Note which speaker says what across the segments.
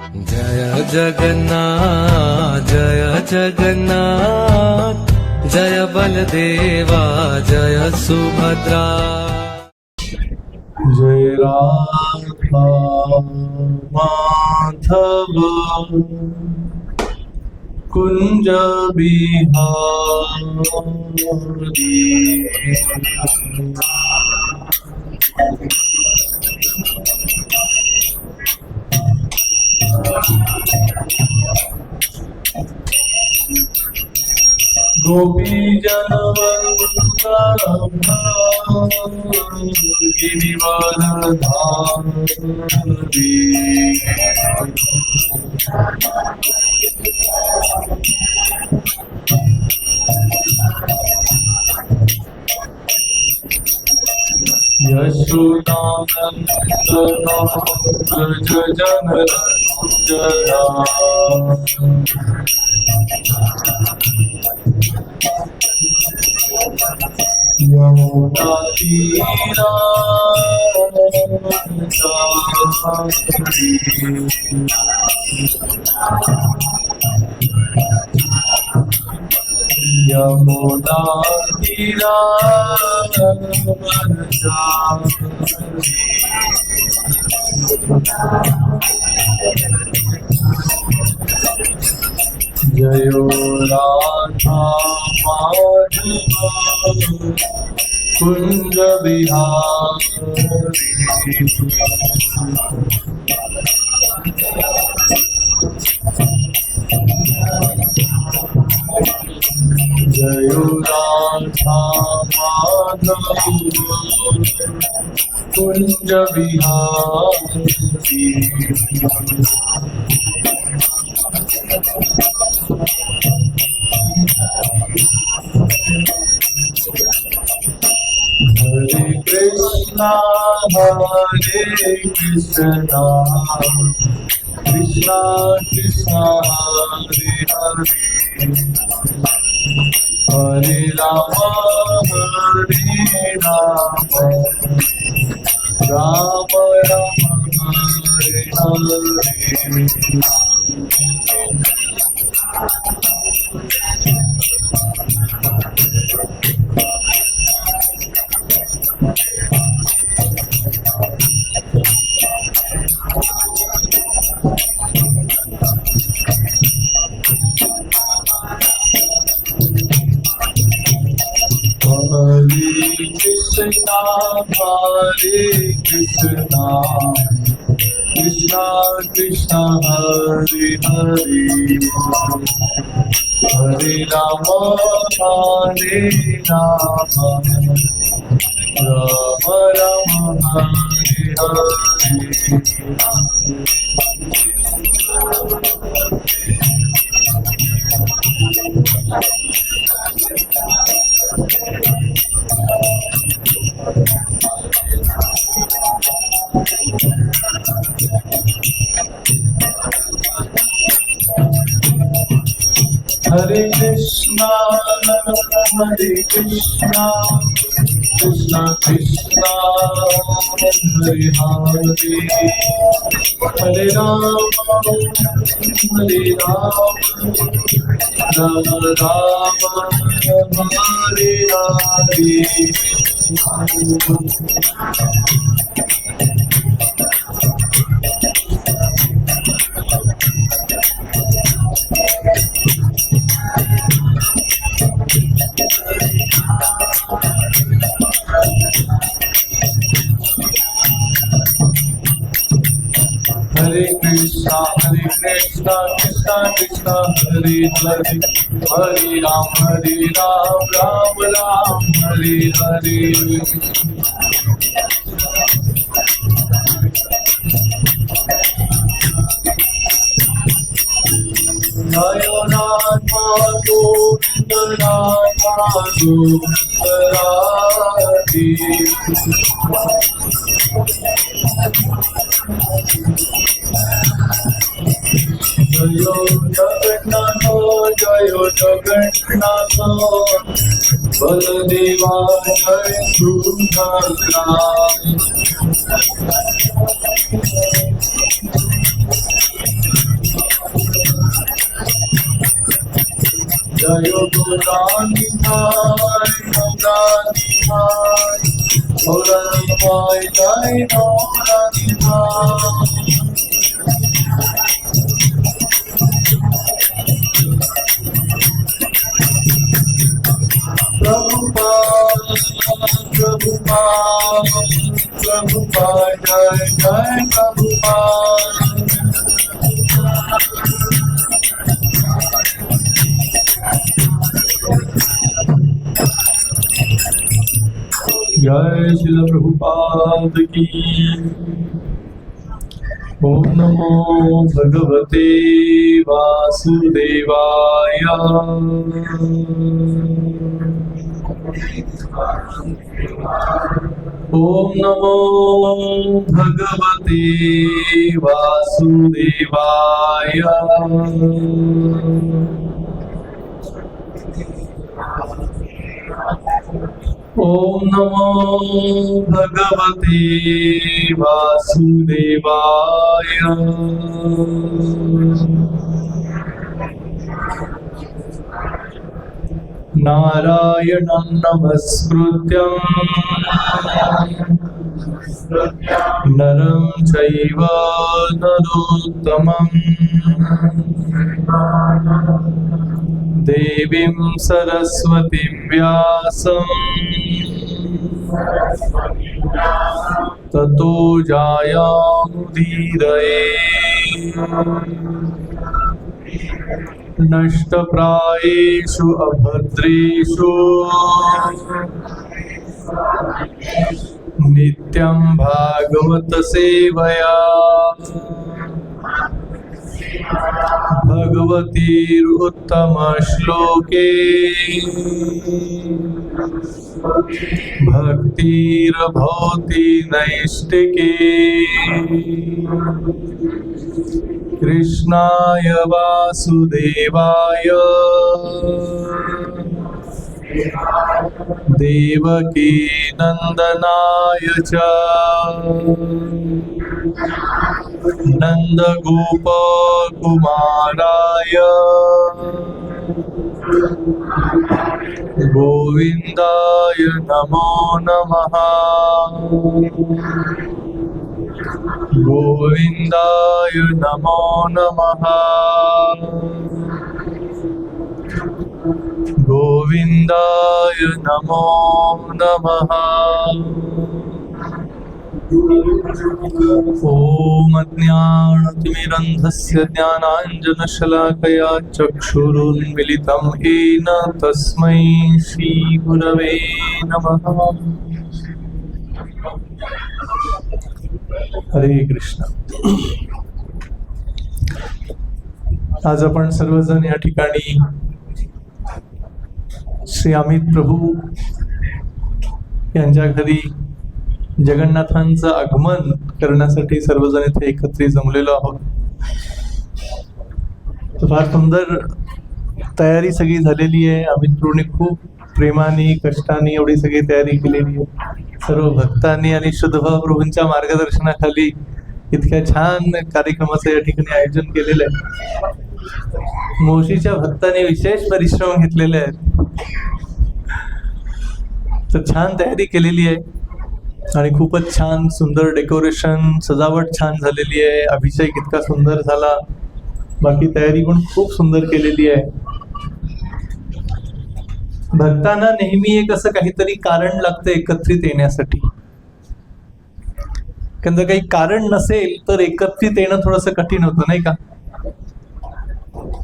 Speaker 1: जय जगन्नाथ जय जगन्नाथ जय बलदेवा जय सुभद्रा।
Speaker 2: जय राधा माधव कुंज बिहारी। गोपी जनवल्लभ गिरिवरधारी। यशोदानंदन व्रज जनरंजना। यमुना तीरा यमुना तीरा जयो राधा माधव कुंज बिहारी। जयो राधा माधव कुंज बिहारी। हरे Krishna Krishna Krishna Hare Hare Hare Ram Ram Ram Hare Hare. Hare Krishna Krishna Krishna Hare Hare Hare Rama Rama Rama Hare Hare। Hare Krishna Krishna Krishna Hare Hare Hare Rama Rama Rama Hare Hare। Hare Krishna Krishna Krishna Hare Hare Hare Ram Ram Ram Hare Hare। Jaya Radha Govinda Radha Govinda Radhe। Jayo Jagannath Jayo Jagannath Baladeva Jai Subhadra। जय गौरानिधाय गौरानिधाय गौरानिधाय जय गौरानिधाय प्रभुपाद जय जय प्रभुपाद जय श्रील प्रभुपाद की। ओम नमो भगवते वासुदेवाय। ओम नमो भगवते वासुदेवाय। ओम नमो भगवते वासुदेवाय। नारायणं नमस्कृत्यं नरं चैव नरोत्तमं देवीं सरस्वतीं व्यासं ततो जायामुदीरये। नष्टप्रायेषु अभद्रेषु नित्यं भागवत सेवया भगवतीरुत्तम श्लोके भक्तिर्भवति नैष्टिके। कृष्णाय वासुदेवाय देवकी नंदनाय च नंदगोपकुमाराय गोविंदाय नमो नमः। गोविंदाय नमो नमः। गोविंदाय नमो नमः। ॐ अज्ञानतिमिरन्धस्य ज्ञानाञ्जनशलाकया चक्षुरुन्मिलितं येन तस्मै श्रीगुरवे नमः। हरे कृष्ण। आज आपण सर्वजण या ठिकाणी श्री अमित प्रभू यांच्या घरी जगन्नाथांचं आगमन करण्यासाठी सर्वजण इथे एकत्रित जमलेलो आहोत। फार सुंदर तयारी सगळी झालेली आहे। अमित प्रभूंनी खूप प्रेमाने कष्टाने एवढी सगळी तयारी केलेली आहे। सर्व भक्तांनी आणि शुद्धभाव प्रभूंच्या मार्गदर्शनाखाली इतक्या छान कार्यक्रमाचं या ठिकाणी आयोजन केलेलं आहे। मोशीच्या भक्तांनी विशेष परिश्रम घेतलेले आहेत। तर छान तयारी केलेली आहे आणि खूपच छान सुंदर डेकोरेशन, सजावट छान झालेली आहे। अभिषेक इतका सुंदर झाला, बाकी तयारी पण खूप सुंदर केलेली आहे। भक्तांना नेहमी एक असं काहीतरी कारण लागतं एकत्रित येण्यासाठी, कारण जर काही कारण नसेल तर एकत्रित येणं थोडंसं कठीण होतं, नाही का?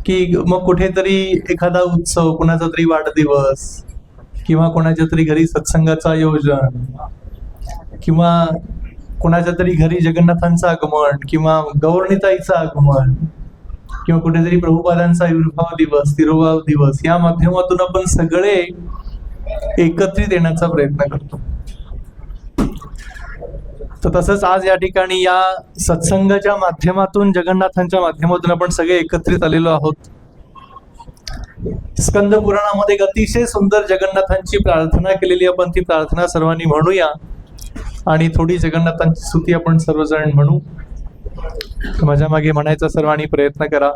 Speaker 2: की मग कुठेतरी एखादा उत्सव, कोणाचा तरी वाढदिवस किंवा कोणाच्या तरी घरी सत्संगाचं आयोजन किंवा कोणाच्या तरी घरी जगन्नाथांचं आगमन किंवा गौरणीताईचं आगमन किंवा कुठेतरी प्रभुपादांचा आविर्भाव दिवस, तिरोभाव दिवस, या माध्यमातून आपण सगळे एकत्रित येण्याचा प्रयत्न करतो। तर तसंच आज या ठिकाणी या सत्संगाच्या माध्यमातून, जगन्नाथांच्या माध्यमातून आपण सगळे एकत्रित आलेलो आहोत। स्कंद पुराणामध्ये एक अतिशय सुंदर जगन्नाथांची प्रार्थना केलेली, आपण ती प्रार्थना सर्वांनी म्हणूया आणि थोडी जगन्नाथांची स्तुती आपण सर्वजण म्हणू। माझ्या मागे म्हणायचा सर्वांनी प्रयत्न करा।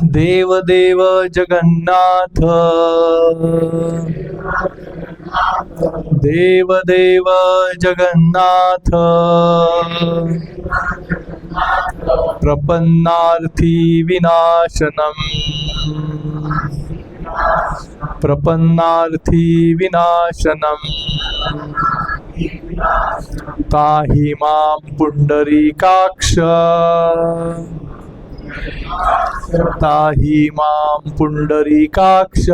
Speaker 2: देव देव जगन्नाथ, देव देव जगन्नाथ, प्रपन्नार्थी विनाशनम, प्रपन्नार्थी विनाशनम, ताहि मां पुंडरीकाक्ष, ताहि मां पुंडरीकाक्ष,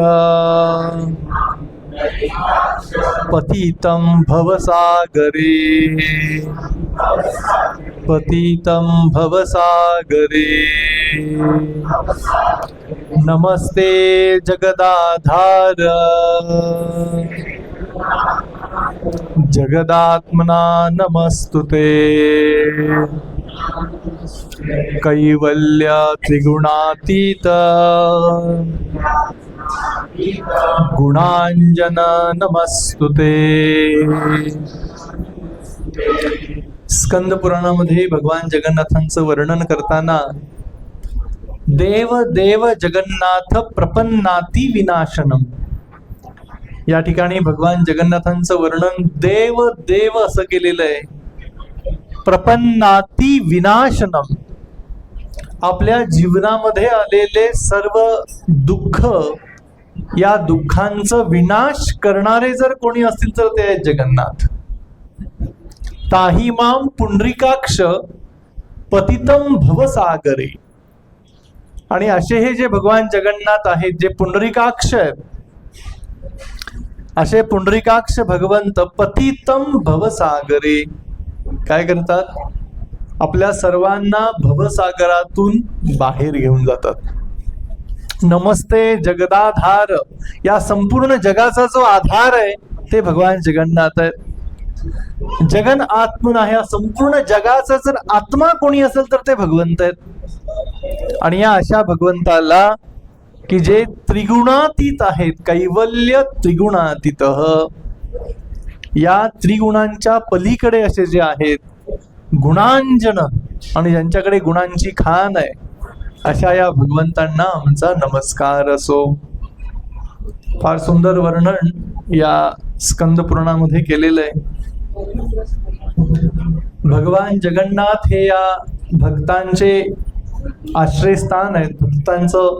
Speaker 2: पतितं भवसागरे, पतितं भवसागरे, नमस्ते जगदाधार, जगदात्मना नमस्तुते, कैवल्य त्रिगुणातीत, गुणांजन नमस्तुते. स्कंद पुराणामध्ये भगवान जगन्नाथांचं वर्णन करताना देव देव जगन्नाथ प्रपन्नाती विनाशनम, या ठिकाणी भगवान जगन्नाथांचं वर्णन देव देव असं केलेलं आहे. प्रपन्नाती विनाशनम, आपल्या जीवनामध्ये आलेले सर्व दुःख, या दुःखांचं विनाश करणारे जर कोणी असतील तर ते आहेत जगन्नाथ. ताहि मां पुंडरीकाक्ष पतितं भवसागरे, आणि असे हे जे भगवान जगन्नाथ आहेत, जे पुंडरीकाक्ष आहेत, असे पुंडरीकाक्ष भगवंत पतितं भवसागरे काय करतात? आपल्या सर्वांना भवसागरातून बाहेर घेऊन जातात. नमस्ते जगदाधार, या संपूर्ण जगाचा जो आधार आहे ते भगवान जगन्नाथ आहेत. जगन आत्मन, या संपूर्ण जगाचा जर आत्मा कोणी असेल तर ते भगवंत आहेत. आणि या अशा भगवंताला की जे त्रिगुणातीत आहेत, कैवल्य त्रिगुणातीत, या त्रिगुणांच्या पलीकडे असे जे आहेत, गुणांजन, आणि ज्यांच्याकडे गुणांची खान आहे, अशा या भगवंतांना आमचा नमस्कार असो. फार सुंदर वर्णन या स्कंद पुराणामध्ये केलेलं आहे. भगवान जगन्नाथ हे या भक्तांचे आश्रयस्थान आहेत, भक्तांचं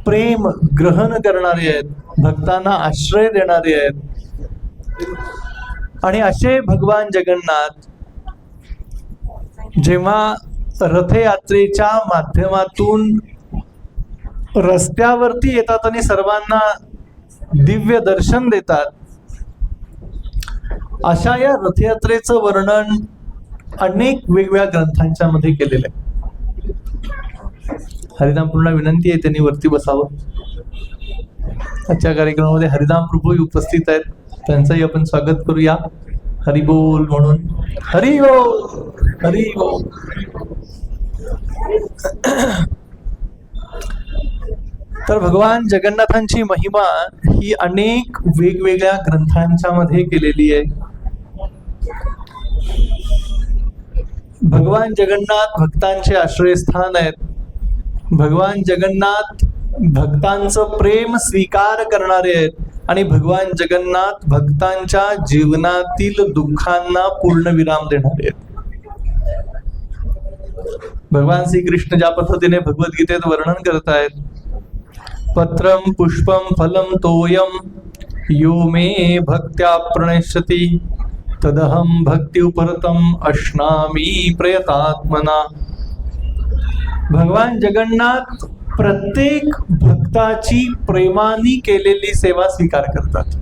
Speaker 2: प्रेम ग्रहण करणारे आहेत, भक्तांना आश्रय देणारे आहेत. आणि असे भगवान जगन्नाथ जेव्हा रथयात्रेच्या माध्यमातून रस्त्यावरती येतात आणि सर्वांना दिव्य दर्शन देतात, अशा या रथयात्रेचं वर्णन अनेक वेगवेगळ्या ग्रंथांच्या मध्ये केलेलं आहे. हरिनामपूर्णा विनंती आहे त्यांनी वरती बसावं. आजच्या कार्यक्रमामध्ये हरिनाम प्रभू उपस्थित आहेत, त्यांचंही आपण स्वागत करूया. हरिबोल म्हणून. हरिबोल हरिबोल. तर भगवान जगन्नाथांची महिमा ही अनेक वेगवेगळ्या ग्रंथांच्या मध्ये केलेली आहे. भगवान जगन्नाथ भक्तांचे आश्रयस्थान आहेत. भगवान जगन्नाथ भक्तांचं प्रेम स्वीकार करणारे आहेत, आणि भगवान जगन्नाथ भक्तांच्या जीवनातील दुःखांना पूर्णविराम देणारे आहेत. भगवान श्रीकृष्ण ज्या पद्धतीने भगवद्गीतेत वर्णन करतायत, पत्रम पुष्पम फलम तोयम यो मे भक्त्या प्रणश्यति तदहम भक्ति उपरतम अश्नामी प्रयतात्मना. भगवान जगन्नाथ प्रत्येक भक्ताची प्रेमाने केलेली सेवा स्वीकार करतात.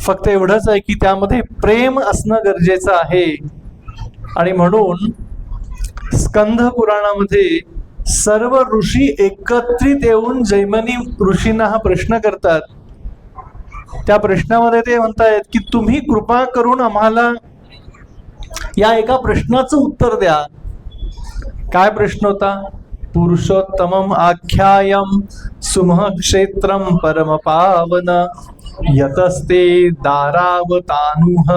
Speaker 2: फक्त एवढंच आहे की त्यामध्ये प्रेम असणं गरजेचं आहे. आणि म्हणून स्कंद पुराणामध्ये सर्व ऋषी एकत्रित येऊन जैमिनी ऋषींना हा प्रश्न करतात. त्या प्रश्नामध्ये ते म्हणतायत की तुम्ही कृपा करून आम्हाला या एका प्रश्नाचं उत्तर द्या. काय प्रश्न होता? पुरुषोत्तमम आख्यायम सुमह क्षेत्रम परम पावन यतस्ते दारावतानुह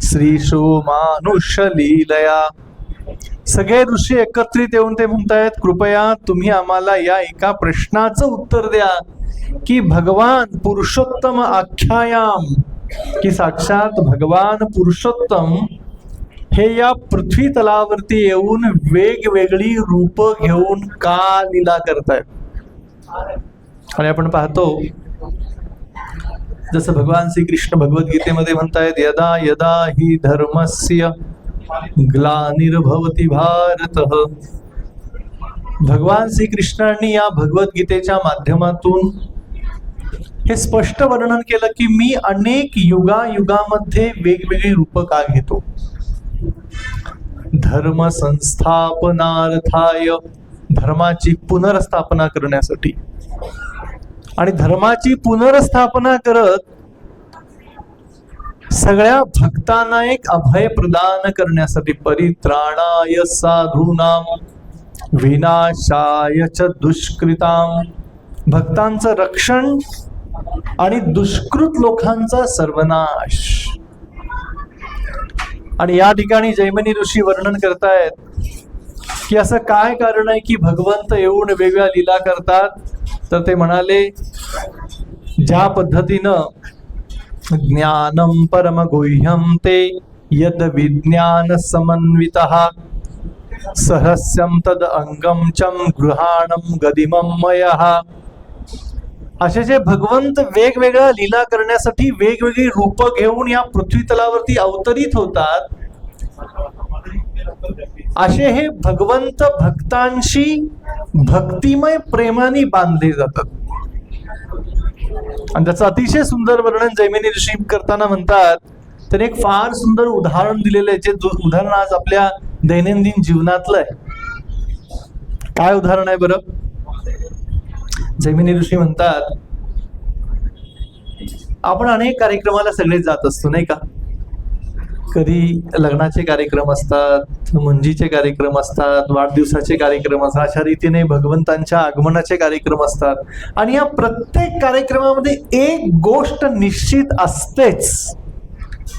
Speaker 2: श्रीशो मानुष्य लीलया. सगळे ऋषी एकत्रित येऊन ते म्हणतायत, कृपया तुम्ही आम्हाला या एका प्रश्नाचं उत्तर द्या की भगवान पुरुषोत्तम आख्यायाम, की साक्षात भगवान पुरुषोत्तम हे या पृथ्वी तलावरती येऊन वेगवेगळी रूप घेऊन का लीला करतायत. आणि आपण पाहतो जसं भगवान श्रीकृष्ण भगवद्गीतेमध्ये म्हणतायत, यदा यदा हि धर्मस्य ग्लानिर्भवति भारतः. भगवान श्रीकृष्णांनी या भगवद्गीतेच्या माध्यमातून हे स्पष्ट वर्णन केलं की मी अनेक युगामध्ये वेगवेगळी रूप का घेतो. धर्म संस्थापनार्थाय, धर्माची पुनर्स्थापना करण्यासाठी, आणि धर्माची पुनर्स्थापना करत सगळ्या भक्तांना एक अभय प्रदान करण्यासाठी, परित्राणाय साधूनां विनाशाय च दुष्कृतां, भक्तांचं रक्षण आणि दुष्कृत लोकांचा सर्वनाश. आणि या ठिकाणी जैमिनी ऋषी वर्णन करतायत की असं काय कारण आहे की भगवंत येऊन वेगवेगळ्या लीला करतात. तर ते म्हणाले, ज्या पद्धतीनं ज्ञानम परम गुह्यम ते यद विज्ञान समन्वितः सहस्यम तद अंगम चम गृहाणम गदिमम मयः. असे जे भगवंत वेगवेगळ्या लीला करण्यासाठी वेगवेगळी रूप घेऊन या पृथ्वी तलावरती अवतरित होतात, असे हे भगवंत भक्तांशी भक्तिमय प्रेमाने बांधले जातात. आणि त्याचं अतिशय सुंदर वर्णन जैमिनी ऋषी करताना म्हणतात, त्याने एक फार सुंदर उदाहरण दिलेलं आहे, जे उदाहरण आज आपल्या दैनंदिन जीवनातलं आहे. काय उदाहरण आहे बरं? जैमिनी ऋषी म्हणतात, आपण अनेक कार्यक्रमाला सगळेच जात असतो नाही का. कधी लग्नाचे कार्यक्रम असतात, मुंजीचे कार्यक्रम असतात, वाढदिवसाचे कार्यक्रम असतात, अशा रीतीने भगवंतांच्या आगमनाचे कार्यक्रम असतात. आणि या प्रत्येक कार्यक्रमामध्ये एक गोष्ट निश्चित असतेच,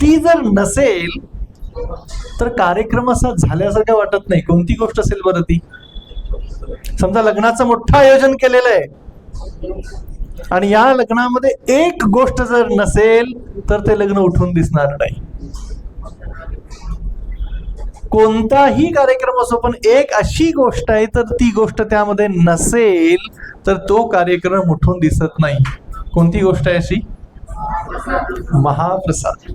Speaker 2: ती जर नसेल तर कार्यक्रम असा झाल्यासारखं वाटत नाही. कोणती गोष्ट असेल बरं ती? समजा लग्नाचं मोठं आयोजन केलेलं आहे आणि या लग्नामध्ये एक गोष्ट जर नसेल तर ते लग्न उठून दिसणार नाही. कोणताही कार्यक्रम असो, पण एक अशी गोष्ट आहे तर ती गोष्ट त्यामध्ये नसेल तर तो कार्यक्रम उठून दिसत नाही. कोणती गोष्ट आहे अशी? महाप्रसाद.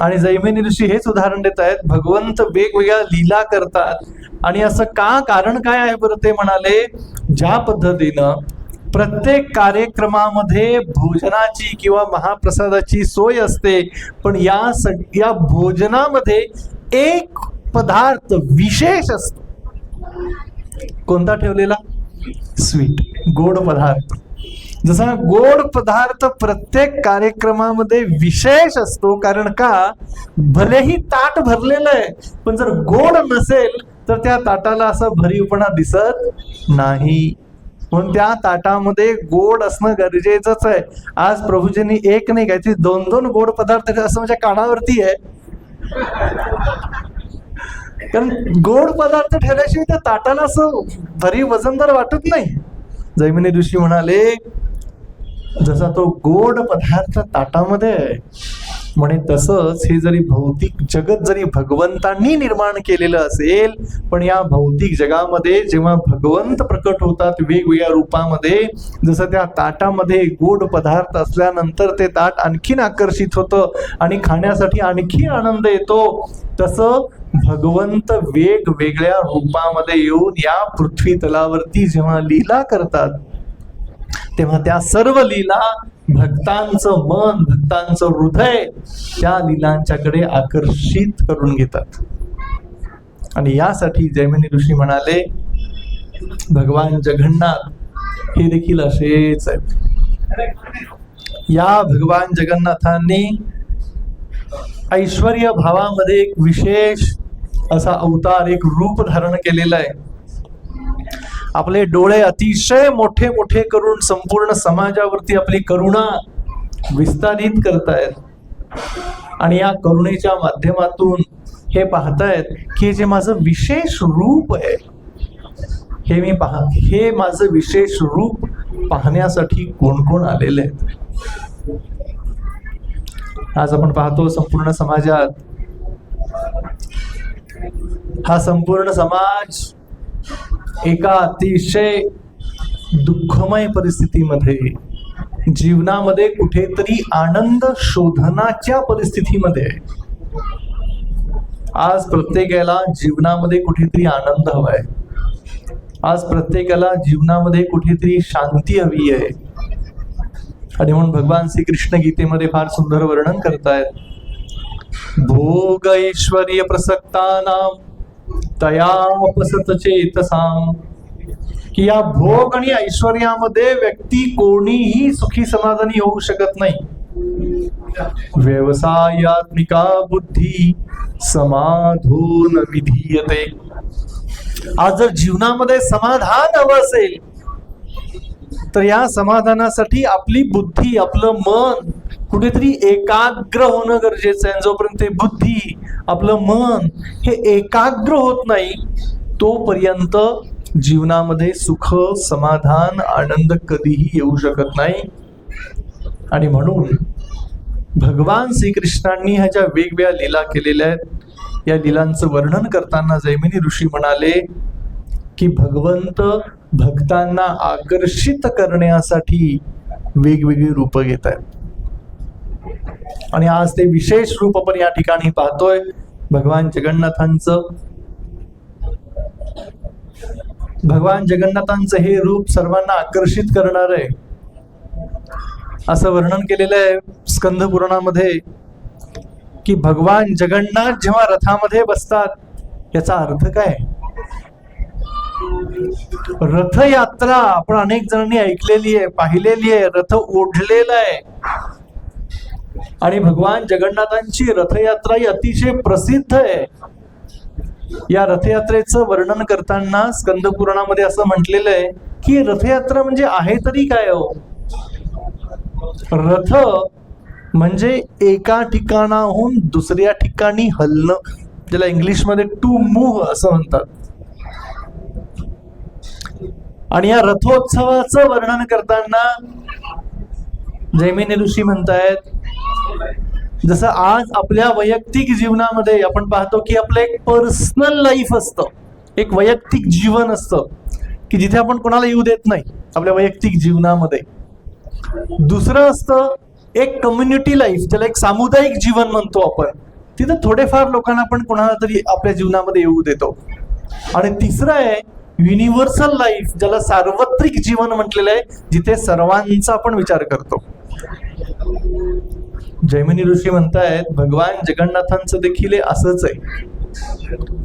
Speaker 2: आणि जैमिनी ऋषी हेच उदाहरण देत आहेत, भगवंत वेगवेगळ्या लीला करतात आणि असं का, कारण काय आहे बरं? ते म्हणाले, ज्या पद्धतीनं प्रत्येक कार्यक्रमामध्ये भोजनाची किंवा महाप्रसादाची सोय असते, पण या भोजनामध्ये एक पदार्थ विशेष असतो. कोणता ठेवलेला? स्वीट, गोड पदार्थ. जसा गोड पदार्थ प्रत्येक कार्यक्रमामध्ये विशेष असतो, कारण का, भलेही ताट भरलेलं आहे पण जर गोड नसेल तर त्या ताटाला असा भरीवपणा दिसत नाही. म्हणून त्या ताटामध्ये गोड असणं गरजेचंच आहे. आज प्रभूजींनी एक नाही काहीतरी 2-2 गोड पदार्थ असं माझ्या कानावरती आहे, कारण गोड पदार्थ ठेवल्याशिवाय त्या ताटाला असं भरी वजनदार वाटत नाही. जैमिनी ऋषी म्हणाले, जसा तो गोड पदार्थ ताटामध्ये आहे म्हणे, तसंच हे जरी भौतिक जगत जरी भगवंतांनी निर्माण केलेलं असेल, पण या भौतिक जगामध्ये जेव्हा भगवंत प्रकट होतात वेगवेगळ्या रूपामध्ये, जसं त्या ताटामध्ये गोड पदार्थ असल्यानंतर ते ताट आणखीन आकर्षित होतं आणि खाण्यासाठी आणखी आनंद येतो, तसं भगवंत वेगवेगळ्या रूपामध्ये येऊन या पृथ्वी तलावरती जेव्हा लीला करतात, तेव्हा त्या सर्व लीला भक्तांचं मन, भक्तांचं हृदय त्या लीलांच्याकडे आकर्षित करून घेतात. आणि यासाठी जैमिनी ऋषी म्हणाले, भगवान जगन्नाथ हे देखील असेच आहेत. या भगवान जगन्नाथांनी ऐश्वर्य भावामध्ये एक विशेष असा अवतार, एक रूप धारण केलेला आहे. आपले डोळे अतिशय मोठे मोठे करून संपूर्ण समाजावरती आपली करुणा विस्तारित करतायत. आणि या करुणेच्या माध्यमातून हे पाहतायत की हे जे माझं विशेष रूप आहे, हे माझं विशेष रूप पाहण्यासाठी कोण कोण आलेले आहेत. आज आपण पाहतो संपूर्ण समाजात, हा संपूर्ण समाज एका अतिशय दुःखमय परिस्थितीमध्ये, जीवनामध्ये कुठेतरी आनंद शोधनाच्या परिस्थितीमध्ये आहे. आज प्रत्येकाला जीवनामध्ये कुठेतरी आनंद हवाय. आज प्रत्येकाला जीवनामध्ये कुठेतरी शांती हवी आहे. आणि म्हणून भगवान श्रीकृष्ण गीतेमध्ये फार सुंदर वर्णन करतायत. भोग ऐश्वर्य प्रसक्तानां तयापसत चेतसाम, की या भोग आणि ऐश्वर्यामध्ये व्यक्ती कोणीही सुखी समाधानी होऊ शकत नाही. व्यवसायात्मिका बुद्धी समाधो न विधीयते. आज जर जीवनामध्ये समाधान हवं असेल तर या समाधानासाठी आपली बुद्धी, आपलं मन कुठेतरी एकाग्र होणं गरजेचं आहे. जोपर्यंत ते बुद्धी, आपलं मन हे एकाग्र होत नाही तोपर्यंत जीवनामध्ये सुख, समाधान, आनंद कधीही येऊ शकत नाही. आणि म्हणून भगवान श्रीकृष्णांनी ह्या ज्या वेगवेगळ्या लीला केलेल्या आहेत, या लीलांचं वर्णन करताना जैमिनी ऋषी म्हणाले की भगवंत भक्तांना आकर्षित करण्यासाठी वेगवेगळी रूप घेत आहेत. आणि आज ते विशेष रूप आपण या ठिकाणी पाहतोय भगवान जगन्नाथांचं. भगवान जगन्नाथांचं हे रूप सर्वांना आकर्षित करणार आहे असं वर्णन केलेलं आहे स्कंद पुराणामध्ये, की भगवान जगन्नाथ जेव्हा रथामध्ये बसतात याचा अर्थ काय. रथयात्रा आपण अनेक जणांनी ऐकलेली आहे, पाहिलेली आहे, रथ ओढलेला आहे. आणि भगवान जगन्नाथांची रथयात्रा ही अतिशय प्रसिद्ध आहे. या रथयात्रेचं वर्णन करताना स्कंद पुराणामध्ये असं म्हटलेलं आहे की रथयात्रा म्हणजे आहे तरी काय हो. रथ म्हणजे एका ठिकाणाहून दुसऱ्या ठिकाणी हलणं, ज्याला इंग्लिशमध्ये टू मूव्ह असं म्हणतात. आणि या रथोत्सवाचं वर्णन करताना जैमिनी ऋषी म्हणतायत, जसं आज आपल्या वैयक्तिक जीवनामध्ये आपण पाहतो की आपलं एक पर्सनल लाईफ असतं, एक वैयक्तिक जीवन असतं की जिथे आपण कोणाला येऊ देत नाही आपल्या वैयक्तिक जीवनामध्ये. दुसरं असतं एक कम्युनिटी लाईफ, ज्याला एक सामुदायिक जीवन म्हणतो आपण. तिथं थोडेफार लोकांना आपण कोणाला तरी आपल्या जीवनामध्ये येऊ देतो. आणि तिसरं आहे युनिव्हर्सल लाईफ, ज्याला सार्वत्रिक जीवन म्हटलेलं आहे, जिथे सर्वांचा आपण विचार करतो. जैमिनी ऋषी म्हणतायत भगवान जगन्नाथांचं देखील असंच आहे.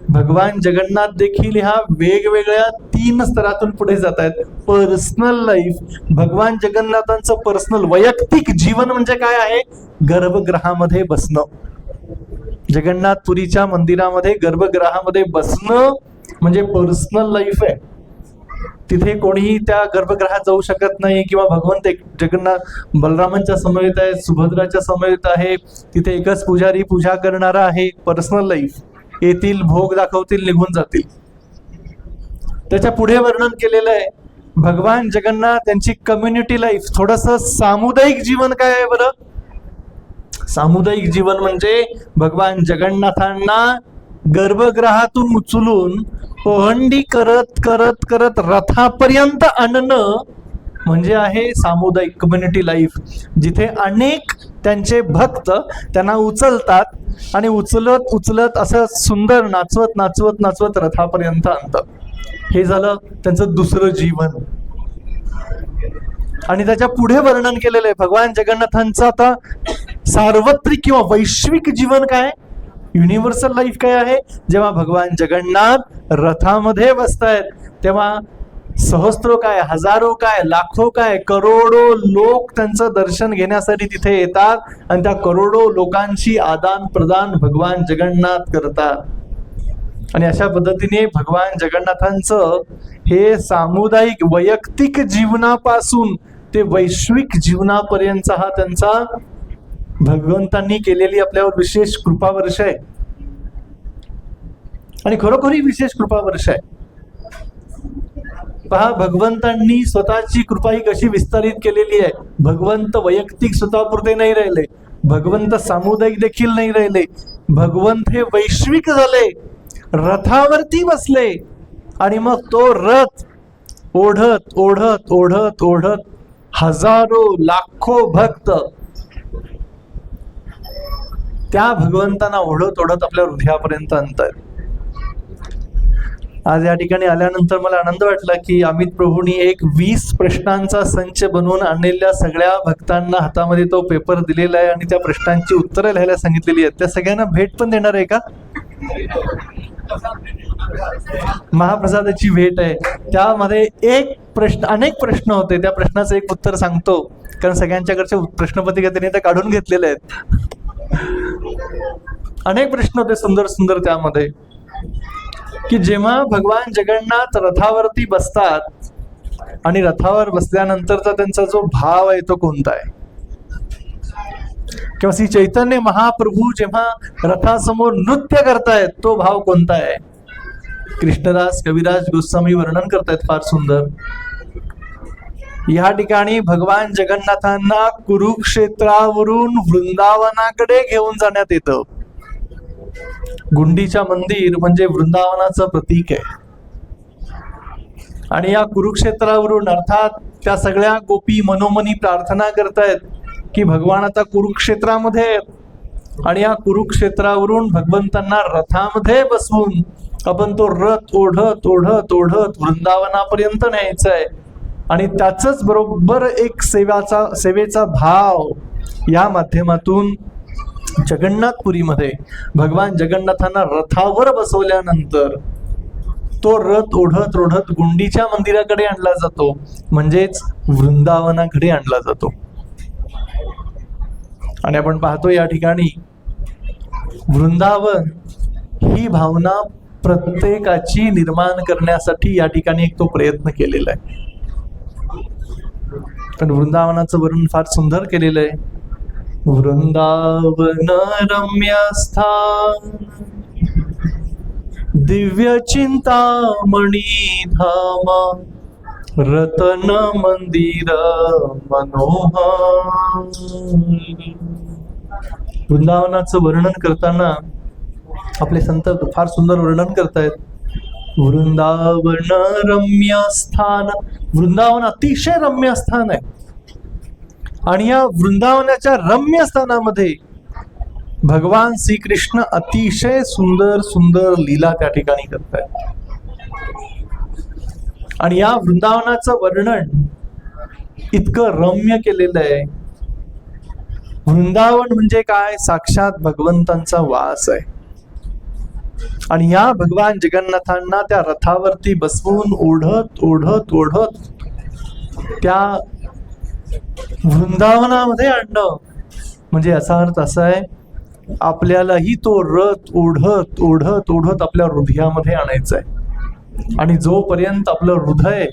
Speaker 2: भगवान जगन्नाथ देखील ह्या वेगवेगळ्या 3 स्तरातून पुढे जात आहेत. पर्सनल लाईफ, भगवान जगन्नाथांचं पर्सनल वैयक्तिक जीवन म्हणजे काय आहे, गर्भगृहामध्ये बसणं. जगन्नाथपुरीच्या मंदिरामध्ये गर्भगृहामध्ये बसणं म्हणजे पर्सनल लाईफ आहे. तिथे कोणीही त्या गर्भगृहात जाऊ शकत नाही, किंवा भगवंत जगन्नाथ बलरामांच्या समवेत आहे, सुभद्राच्या समवेत आहे, तिथे एकच पुजारी पूजा करणारा आहे. पर्सनल लाईफ, येतील भोग दाखवतील निघून जातील. त्याच्या पुढे वर्णन केलेलं आहे भगवान जगन्नाथ यांची कम्युनिटी लाईफ, थोडस सामुदायिक जीवन काय आहे बरं. सामुदायिक जीवन म्हणजे भगवान जगन्नाथांना गर्भगृहातून उचलून पहंडी करत करत करत रथापर्यंत आणणं म्हणजे आहे सामुदायिक कम्युनिटी लाईफ, जिथे अनेक त्यांचे भक्त त्यांना उचलतात आणि उचलत उचलत असं सुंदर नाचवत नाचवत नाचवत रथापर्यंत आणतात. हे झालं त्यांचं दुसरं जीवन. आणि त्याच्या पुढे वर्णन केलेलं आहे भगवान जगन्नाथांचं आता सार्वत्रिक किंवा वैश्विक जीवन काय, युनिव्हर्सल लाईफ काय आहे. जेव्हा भगवान जगन्नाथ रथामध्ये बसतायत तेव्हा सहस्रो काय, हजारो काय, लाखो काय, करोडो लोक त्यांचं दर्शन घेण्यासाठी तिथे येतात आणि त्या करोडो लोकांची आदान प्रदान भगवान जगन्नाथ करतात. आणि अशा पद्धतीने भगवान जगन्नाथांचं हे सामुदायिक वैयक्तिक जीवनापासून ते वैश्विक जीवनापर्यंतचा हा त्यांचा भगवंतांनी केलेली आपल्यावर विशेष कृपा वर्ष आहे. आणि खरोखरही विशेष कृपा वर्ष आहे. पहा, भगवंतांनी स्वतःची कृपा ही कशी विस्तारित केलेली आहे. भगवंत वैयक्तिक स्वतःपुरते नाही राहिले, भगवंत सामुदायिक देखील नाही राहिले. भगवंत हे वैश्विक झाले, रथावरती बसले आणि मग तो रथ ओढत ओढत ओढत ओढत हजारो लाखो भक्त त्या भगवंतांना ओढत ओढत आपल्या हृदयापर्यंत आणतात. आज या ठिकाणी आल्यानंतर मला आनंद वाटला की अमित प्रभूंनी एक 20 प्रश्नांचा संच बनवून आणलेल्या सगळ्या भक्तांना हातामध्ये तो पेपर दिलेला आहे आणि त्या प्रश्नांची उत्तरं लिहायला सांगितलेली आहेत. त्या सगळ्यांना भेट पण देणार आहे का? महाप्रसादाची भेट आहे. त्यामध्ये एक प्रश्न, अनेक प्रश्न होते, त्या प्रश्नाचं एक उत्तर सांगतो कारण सगळ्यांच्याकडचे प्रश्नपत्रिका ते काढून घेतलेले आहेत. अनेक प्रश्न होते सुंदर सुंदर त्यामध्ये, की जेव्हा भगवान जगन्नाथ रथावरती बसतात आणि रथावर बसल्यानंतरचा त्यांचा जो भाव आहे तो कोणता आहे, किंवा श्री चैतन्य महाप्रभू जेव्हा रथासमोर नृत्य करतायत तो भाव कोणता आहे. कृष्णदास कविराज गोस्वामी वर्णन करतायत फार सुंदर. या ठिकाणी भगवान जगन्नाथांना कुरुक्षेत्रावरून वृंदावनाकडे घेऊन जाण्यात येतं. गुंडीचा मंदिर म्हणजे वृंदावनाचं प्रतीक आहे. आणि या कुरुक्षेत्रावरून अर्थात त्या सगळ्या गोपी मनोमनी प्रार्थना करतायत की भगवान आता कुरुक्षेत्रामध्ये आहेत आणि या कुरुक्षेत्रावरून भगवंतांना रथामध्ये बसवून आपण तो रथ ओढत ओढत ओढत वृंदावनापर्यंत न्यायचा आहे. आणि त्याच बरोबर एक सेवेचा भाव या माध्यमातून जगन्नाथपुरीमध्ये भगवान जगन्नाथांना रथावर बसवल्यानंतर तो रथ ओढत ओढत गुंडीच्या मंदिराकडे आणला जातो, म्हणजेच वृंदावनाकडे आणला जातो. आणि आपण पाहतो या ठिकाणी वृंदावन ही भावना प्रत्येकाची निर्माण करण्यासाठी या ठिकाणी एक तो प्रयत्न केलेला आहे. पण वृंदावनाचं वर्णन फार सुंदर केलेलं आहे. वृंदावन रम्य स्थान दिव्य चिंतामणी धाम रतन मंदिर मनोहर. वृंदावनाचं वर्णन करताना आपले संत फार सुंदर वर्णन करतायत. वृंदावन रम्य स्थान, वृंदावन अतिशय रम्य स्थान आहे. आणि या वृंदावनाच्या रम्य स्थानामध्ये भगवान श्रीकृष्ण अतिशय सुंदर सुंदर लीला त्या ठिकाणी करतात. आणि या वृंदावनाचं वर्णन इतकं रम्य केलेलं आहे. वृंदावन म्हणजे काय? साक्षात भगवंतांचा वास आहे. आणि या भगवान जगन्नाथांना त्या रथावरती बसवून ओढत ओढत ओढत त्या वृंदावनामध्ये आणणं म्हणजे याचा अर्थ असा आहे, आपल्यालाही तो रथ ओढत ओढत ओढत आपल्या हृदयामध्ये आणायचा आहे. आणि जोपर्यंत आपलं हृदय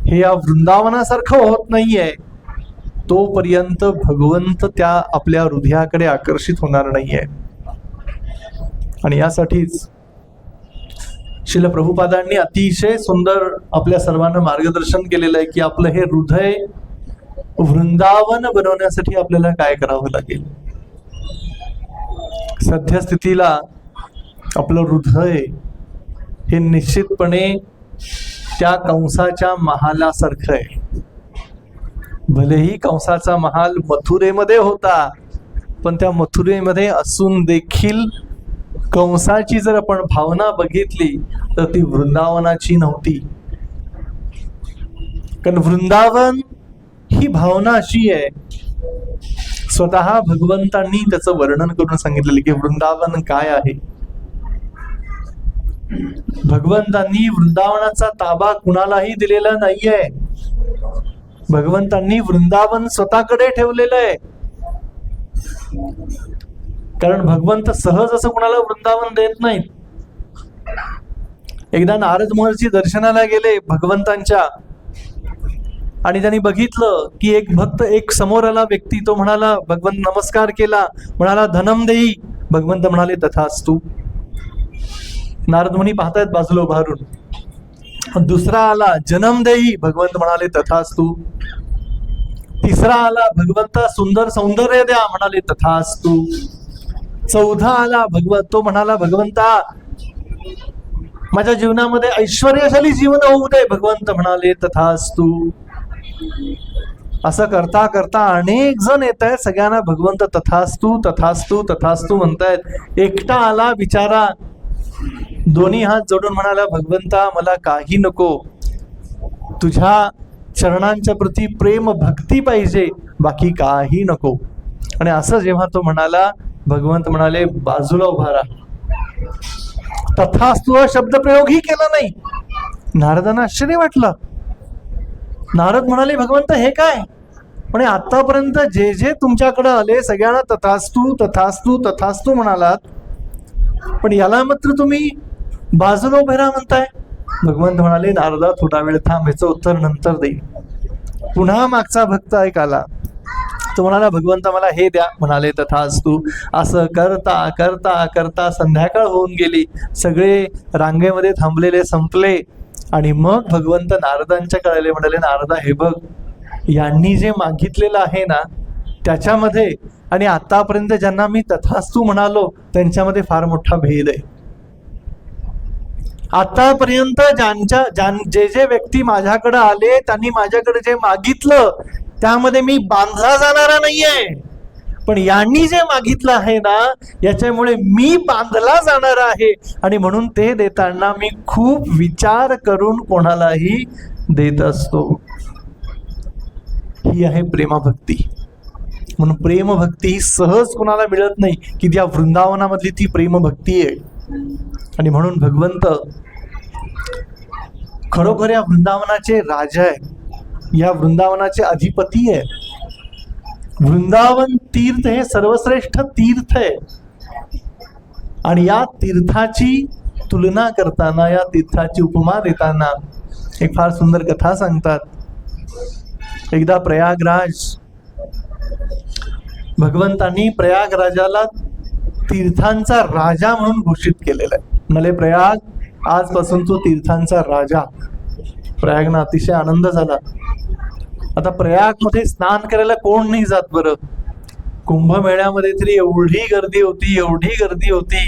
Speaker 2: हे या वृंदावनासारखं होत नाहीये तोपर्यंत भगवंत त्या आपल्या हृदयाकडे आकर्षित होणार नाहीये. आणि यासाठीच श्रील प्रभुपादांनी अतिशय सुंदर आपल्या सर्वांना मार्गदर्शन केलेलं आहे की आपलं हे हृदय वृंदावन बनवण्यासाठी आपल्याला काय करावं लागेल. सद्यस्थितीला आपलं हृदय हे निश्चितपणे त्या कंसाच्या महालासारखं आहे. भलेही कंसाचा महाल मथुरेमध्ये होता, पण त्या मथुरेमध्ये असून देखील कंसाची जर आपण भावना बघितली तर ती वृंदावनाची नव्हती. कारण वृंदावन ही भावना अशी आहे, स्वतः भगवंतांनी त्याचं वर्णन करून सांगितलेलं की वृंदावन काय आहे. भगवंतांनी वृंदावनाचा ताबा कुणालाही दिलेला नाहीये. भगवंतांनी वृंदावन स्वतःकडे ठेवलेलं आहे. कारण भगवंत सहज असं कुणाला वृंदावन देत नाहीत. एकदा नारद महर्षी दर्शनाला गेले भगवंतांच्या, आणि त्यांनी बघितलं की एक भक्त एक समोर आला व्यक्ती, तो म्हणाला, भगवंत नमस्कार केला, म्हणाला धनम देई. भगवंत म्हणाले तथास्तु. नारद मुनी पाहतायत बाजूला उभारून. दुसरा आला, जन्म देई, भगवंत म्हणाले तथास्तु. तिसरा आला, भगवंत सुंदर सौंदर्य द्या, म्हणाले तथास्तु. चौथा आला, तो म्हणाला, भगवंता माझ्या जीवनामध्ये ऐश्वर्यशाली जीवन होऊ दे, भगवंत म्हणाले तथास्तु. असं करता करता अनेक जण येत आहेत, सगळ्यांना भगवंत तथास्तु तथास्तु तथास्तु म्हणतायत. एकटा आला बिचारा, दोन्ही हात जोडून म्हणाला, भगवंता मला काही नको, तुझ्या चरणांच्या प्रती प्रेम भक्ती पाहिजे, बाकी काही नको. आणि असं जेव्हा तो म्हणाला, भगवंत म्हणाले बाजूला उभा राहा. तथास्तु हा शब्द प्रयोगही केला नाही. नारदांना आश्चर्य वाटलं. नारद म्हणाले, भगवंत हे काय? म्हणे आतापर्यंत जे जे तुमच्याकडे आले सगळ्यांना तथास्तु तथास्तु तथास्तु म्हणालात, पण याला मात्र तुम्ही बाजूला उभे राहा म्हणताय. भगवंत म्हणाले, नारदा थोडा वेळ थांब, याचं उत्तर नंतर देईल. पुन्हा मागचा भक्त ऐकाला. तो म्हणाला, भगवंत मला हे द्या, म्हणाले तथास्तु. असं करता करता करता संध्याकाळ होऊन गेली. सगळे रांगेमध्ये थांबलेले संपले. आणि मग भगवंत नारदांच्याकडे आले. म्हणाले, नारदा हे बघ, यांनी जे मागितलेलं आहे ना त्याच्यामध्ये आणि आतापर्यंत ज्यांना मी तथास्तु म्हणालो त्यांच्यामध्ये फार मोठा भेद आहे. आतापर्यंत जे जे व्यक्ती माझ्याकडे आले त्यांनी माझ्याकडे जे मागितलं त्यामध्ये मी बांधला जाणारा नाहीये, पण यांनी जे मागितलं आहे ना याच्यामुळे मी बांधला जाणार आहे. आणि म्हणून ते देताना मी खूप विचार करून कोणालाही देत असतो. ही आहे प्रेमभक्ती. म्हणून प्रेमभक्ती ही सहज कोणाला मिळत नाही, की त्या वृंदावनामधली ती प्रेमभक्ती आहे. आणि म्हणून भगवंत खरोखर या वृंदावनाचे राजा आहे, या वृंदावनाचे अधिपती आहे. वृंदावन तीर्थ हे सर्वश्रेष्ठ तीर्थ आहे. आणि या तीर्थाची तुलना करताना, या तीर्थाची उपमा देताना एक फार सुंदर कथा सांगतात. एकदा प्रयागराज, भगवंतांनी प्रयागराजाला तीर्थांचा राजा म्हणून घोषित केलेला आहे. म्हणाले, प्रयाग आजपासून तो तीर्थांचा राजा. प्रयागना अतिशय आनंद झाला. आता प्रयागमध्ये स्नान करायला कोण नाही जात बरं. कुंभमेळ्यामध्ये तरी एवढी गर्दी होती, एवढी गर्दी होती.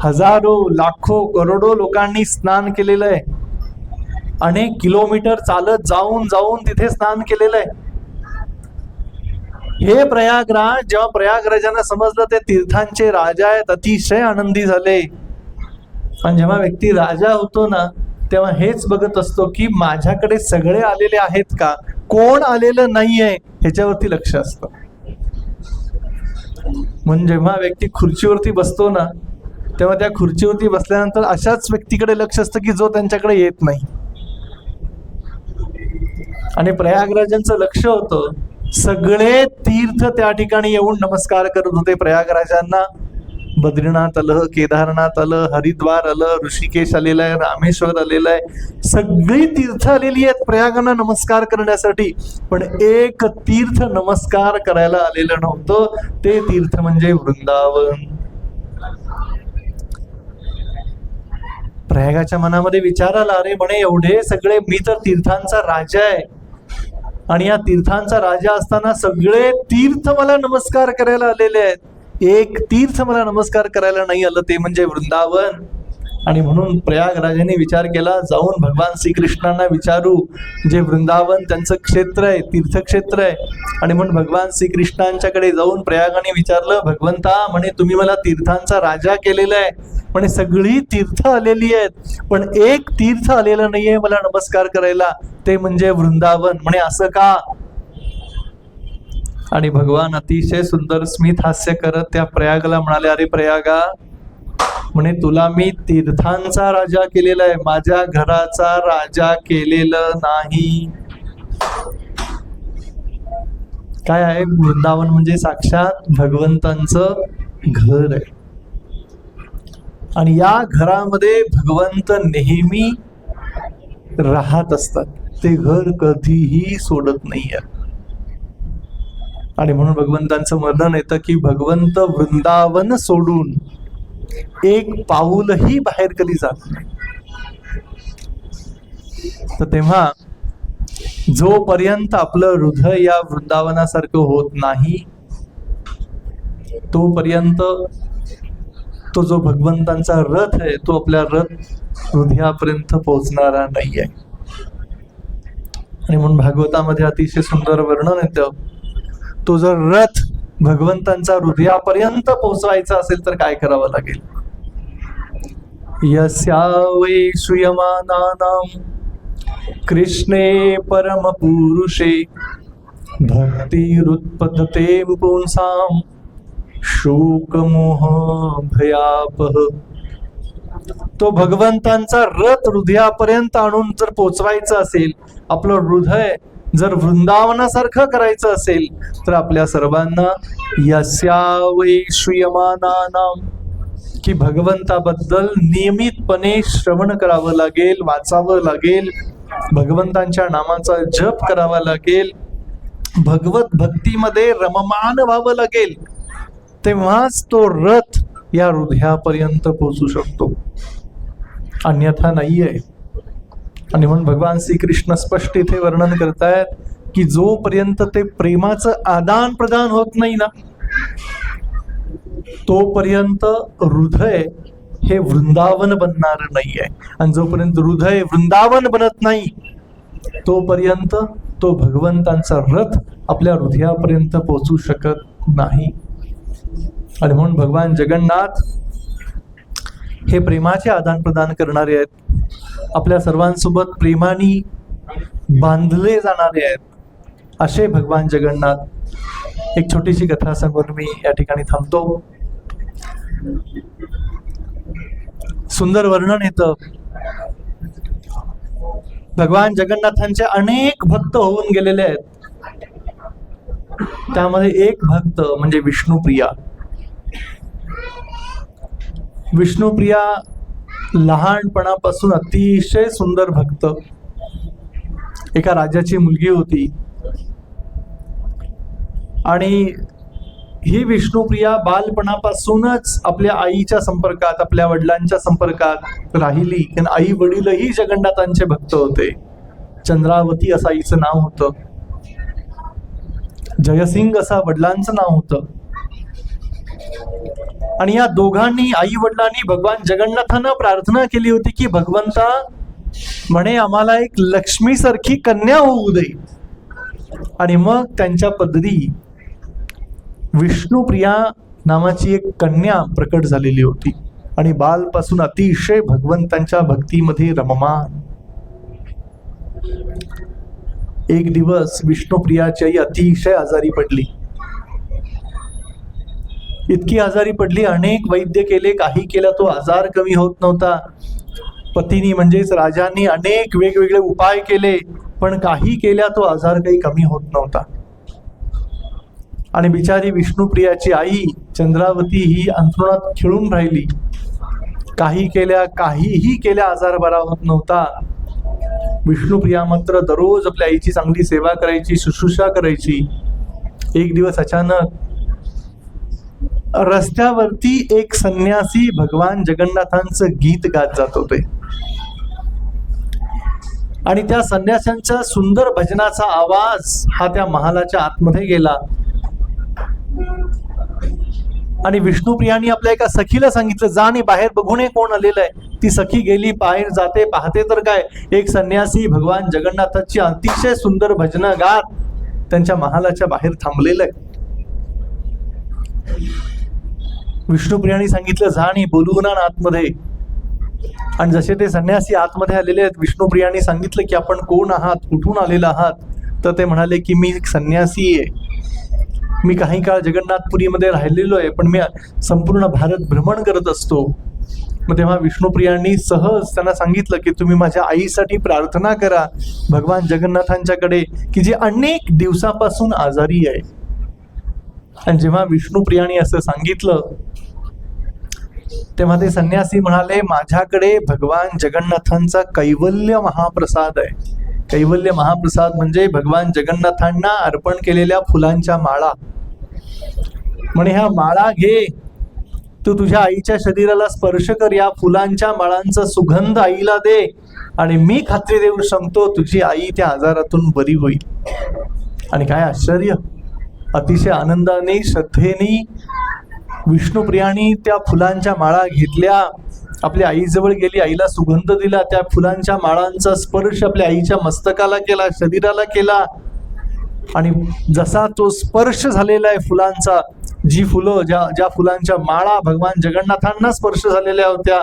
Speaker 2: हजारो लाखो करोडो लोकांनी स्नान केलेलं आहे. अनेक किलोमीटर चालत जाऊन जाऊन तिथे स्नान केलेलं आहे. हे प्रयागराज, जेव्हा प्रयागराजांना समजलं ते तीर्थांचे राजा आहेत, अतिशय आनंदी झाले. आणि जेव्हा व्यक्ती राजा होतो ना तेव्हा हेच बघत असतो की माझ्याकडे सगळे आलेले आहेत का, कोण आलेलं नाहीये ह्याच्यावरती लक्ष असतं. म्हणजे जेव्हा व्यक्ती खुर्चीवरती बसतो ना तेव्हा त्या खुर्चीवरती बसल्यानंतर अशाच व्यक्तीकडे लक्ष असतं की जो त्यांच्याकडे येत नाही. आणि प्रयागराजांचं लक्ष होतं, सगळे तीर्थ त्या ठिकाणी येऊन नमस्कार करत होते प्रयागराजांना. बद्रीनाथ आलं, केदारनाथ आलं, हरिद्वार आलं, ऋषिकेश आलेलं आहे, रामेश्वर आलेलं आहे. सगळी तीर्थ आलेली आहेत प्रयागांना नमस्कार करण्यासाठी. पण एक तीर्थ नमस्कार करायला आलेलं नव्हतं. ते तीर्थ म्हणजे वृंदावन. प्रयागाच्या मनामध्ये विचार आला, अरे म्हणे एवढे सगळे, मी तर तीर्थांचा राजा आहे आणि या तीर्थांचा राजा असताना सगळे तीर्थ मला नमस्कार करायला आलेले आहेत, एक तीर्थ मला नमस्कार करायला नाही आलं, ते म्हणजे वृंदावन. आणि म्हणून प्रयागराजाने विचार केला, जाऊन भगवान श्रीकृष्णांना विचारू, जे वृंदावन त्यांचं क्षेत्र आहे, तीर्थक्षेत्र आहे. आणि म्हणून भगवान श्रीकृष्णांच्याकडे जाऊन प्रयागाने विचारलं, भगवंता म्हणे तुम्ही मला तीर्थांचा राजा केलेला आहे, म्हणे सगळी तीर्थ आलेली आहेत, पण एक तीर्थ आलेलं नाहीये मला नमस्कार करायला, ते म्हणजे वृंदावन. म्हणे असं का? आणि भगवान अतिशय सुंदर स्मित हास्य करत त्या प्रयागला म्हणाले, अरे प्रयागा, म्हणे तुला मी तीर्थांचा राजा केलेला आहे, माझ्या घराचा राजा केलेलं नाही. काय आहे? वृंदावन म्हणजे साक्षात भगवंतांचं घर आहे. आणि या घरामध्ये भगवंत नेहमी राहत असतात, ते घर कधीही सोडत नाहीये. आणि म्हणून भगवंतांचं वर्णन येतं की भगवंत वृंदावन सोडून एक पाऊलही बाहेर कधी जात नाही. तर तेव्हा जोपर्यंत आपलं हृदय या वृंदावनासारखं होत नाही, तोपर्यंत तो जो भगवंतांचा रथ आहे तो आपल्या हृदयापर्यंत पोहोचणारा नाहीये. आणि म्हणून भागवतामध्ये अतिशय सुंदर वर्णन येतं. तो जर रथ भगवंतांचा हृदयापर्यंत पोहोचवायचा असेल तर काय करावं लागेल? यस्या वै श्रूयमानानां कृष्णे परम पुरुषे भक्तिरुत्पद्यते पुंसां शोकमोह भयापह. तो भगवंतांचा रथ हृदयापर्यंत आणून जर पोचवायचं असेल, आपलं हृदय जर वृंदावनासारखं करायचं असेल, तर आपल्या सर्वांना यस्या वै श्रूयमानानां की भगवंताबद्दल नियमितपणे श्रवण करावं लागेल, वाचावं लागेल, भगवंतांच्या नामाचा जप करावा लागेल, भगवत भक्तीमध्ये रममान व्हावं लागेल. तेव्हाच तो रथ या हृदयापर्यंत पोहोचू शकतो, अन्यथा नाहीये. आणि म्हणून भगवान श्रीकृष्ण स्पष्ट इथे वर्णन करतायत की जोपर्यंत ते प्रेमाचं आदान प्रदान होत नाही ना, तोपर्यंत हृदय हे वृंदावन बनणार नाहीये. आणि जोपर्यंत हृदय वृंदावन बनत नाही, तोपर्यंत तो भगवंतांचा रथ आपल्या हृदयापर्यंत पोहोचू शकत नाही. आणि म्हणून भगवान जगन्नाथ हे प्रेमाचे आदान प्रदान करणारे आहेत, आपल्या सर्वांसोबत प्रेमाने बांधले जाणारे आहेत, असे भगवान जगन्नाथ. एक छोटीशी कथा सांगून मी या ठिकाणी थांबतो. सुंदर वर्णन येतं. भगवान जगन्नाथांचे अनेक भक्त होऊन गेलेले आहेत. त्यामध्ये एक भक्त म्हणजे विष्णुप्रिया. विष्णुप्रिया लहानपणापासून अतिशय सुंदर भक्त. एका राजाची मुलगी होती आणि ही विष्णुप्रिया बालपणापासूनच आपल्या आईच्या संपर्कात, आपल्या वडिलांच्या संपर्कात राहिली. आई वडीलही जगन्नाथांचे भक्त होते. चंद्रावती असं आईचं नाव होतं, जयसिंग असं वडिलांचं नाव होतं. आणि या दोघांनी, आई वडिलांनी भगवान जगन्नाथांना प्रार्थना केली होती की भगवंता म्हणे आम्हाला एक लक्ष्मीसारखी कन्या होऊ दे. आणि मग त्यांच्या पदरी विष्णुप्रिया नावाची एक कन्या प्रकट झालेली होती आणि बालपासून अतिशय भगवंतांच्या भक्तीमध्ये रममान. एक दिवस विष्णुप्रियाची आई अतिशय आजारी पडली. इतकी आजारी पडली, अनेक वैद्य केले, काही केला, तो आजार कमी होत नव्हता. पतीनी म्हणजेच राजांनी अनेक वेगवेगळे उपाय केले, पण काही केल्या तो आजार काही कमी होत नव्हता. आणि बिचारी विष्णुप्रियाची आई चंद्रावती ही अंथरुणात खिळून राहिली. काहीही केल्या आजार बरा होत नव्हता. विष्णुप्रिया मात्र दररोज आपल्या आईची चांगली सेवा करायची, शुश्रूषा करायची. एक दिवस अचानक रस्त्यावरती एक संन्यासी भगवान जगन्नाथांचं गीत गात जात होते आणि त्या संन्याशांच्या सुंदर भजनाचा आवाज हा त्या महालाच्या आतमध्ये गेला. आणि विष्णुप्रियानी आपल्या एका सखीला सांगितलं, जा आणि बाहेर बघून ये कोण आलेलं आहे. ती सखी गेली, बाहेर जाते, पाहते तर काय, एक संन्यासी भगवान जगन्नाथाची अतिशय सुंदर भजनं गात त्यांच्या महालाच्या बाहेर थांबलेलं आहे. विष्णुप्रियानी सांगितलं, जा आणि बोलवून आण आतमध्ये. आणि जसे ते संन्यासी आतमध्ये आलेले आहेत, विष्णुप्रियानी सांगितलं की आपण कोण आहात, कुठून आलेला आहात. तर ते म्हणाले की मी एक संन्यासी आहे, मी काही काळ जगन्नाथपुरीमध्ये राहिलेलो आहे, पण मी संपूर्ण भारत भ्रमण करत असतो. मग तेव्हा विष्णुप्रियांनी सहज त्यांना सांगितलं की तुम्ही माझ्या आईसाठी प्रार्थना करा भगवान जगन्नाथांच्याकडे, की जी अनेक दिवसापासून आजारी आहे. आणि जेव्हा विष्णुप्रियांनी असं सांगितलं तेव्हा ते संन्यासी म्हणाले, माझ्याकडे भगवान जगन्नाथांचा कैवल्य महाप्रसाद आहे. कैवल्य महाप्रसाद म्हणजे भगवान जगन्नाथांना अर्पण केलेल्या फुलांच्या माळा. म्हणे ह्या माळा घे तू तुझ्या आईच्या शरीराला स्पर्श कर, या फुलांच्या माळांचा सुगंध आईला दे, आणि मी खात्री देऊन सांगतो तुझी आई त्या आजारातून बरी होईल. आणि काय आश्चर्य, अतिशय आनंदाने श्रद्धेने विष्णुप्रियाने त्या फुलांच्या माळा घेतल्या, आपल्या आईजवळ गेली, आईला सुगंध दिला, त्या फुलांच्या माळांचा स्पर्श आपल्या आईच्या मस्तकाला केला, शरीराला केला. आणि जसा तो स्पर्श झालेला आहे फुलांचा, जी फुलं ज्या फुलांच्या माळा भगवान जगन्नाथांना स्पर्श झालेल्या होत्या,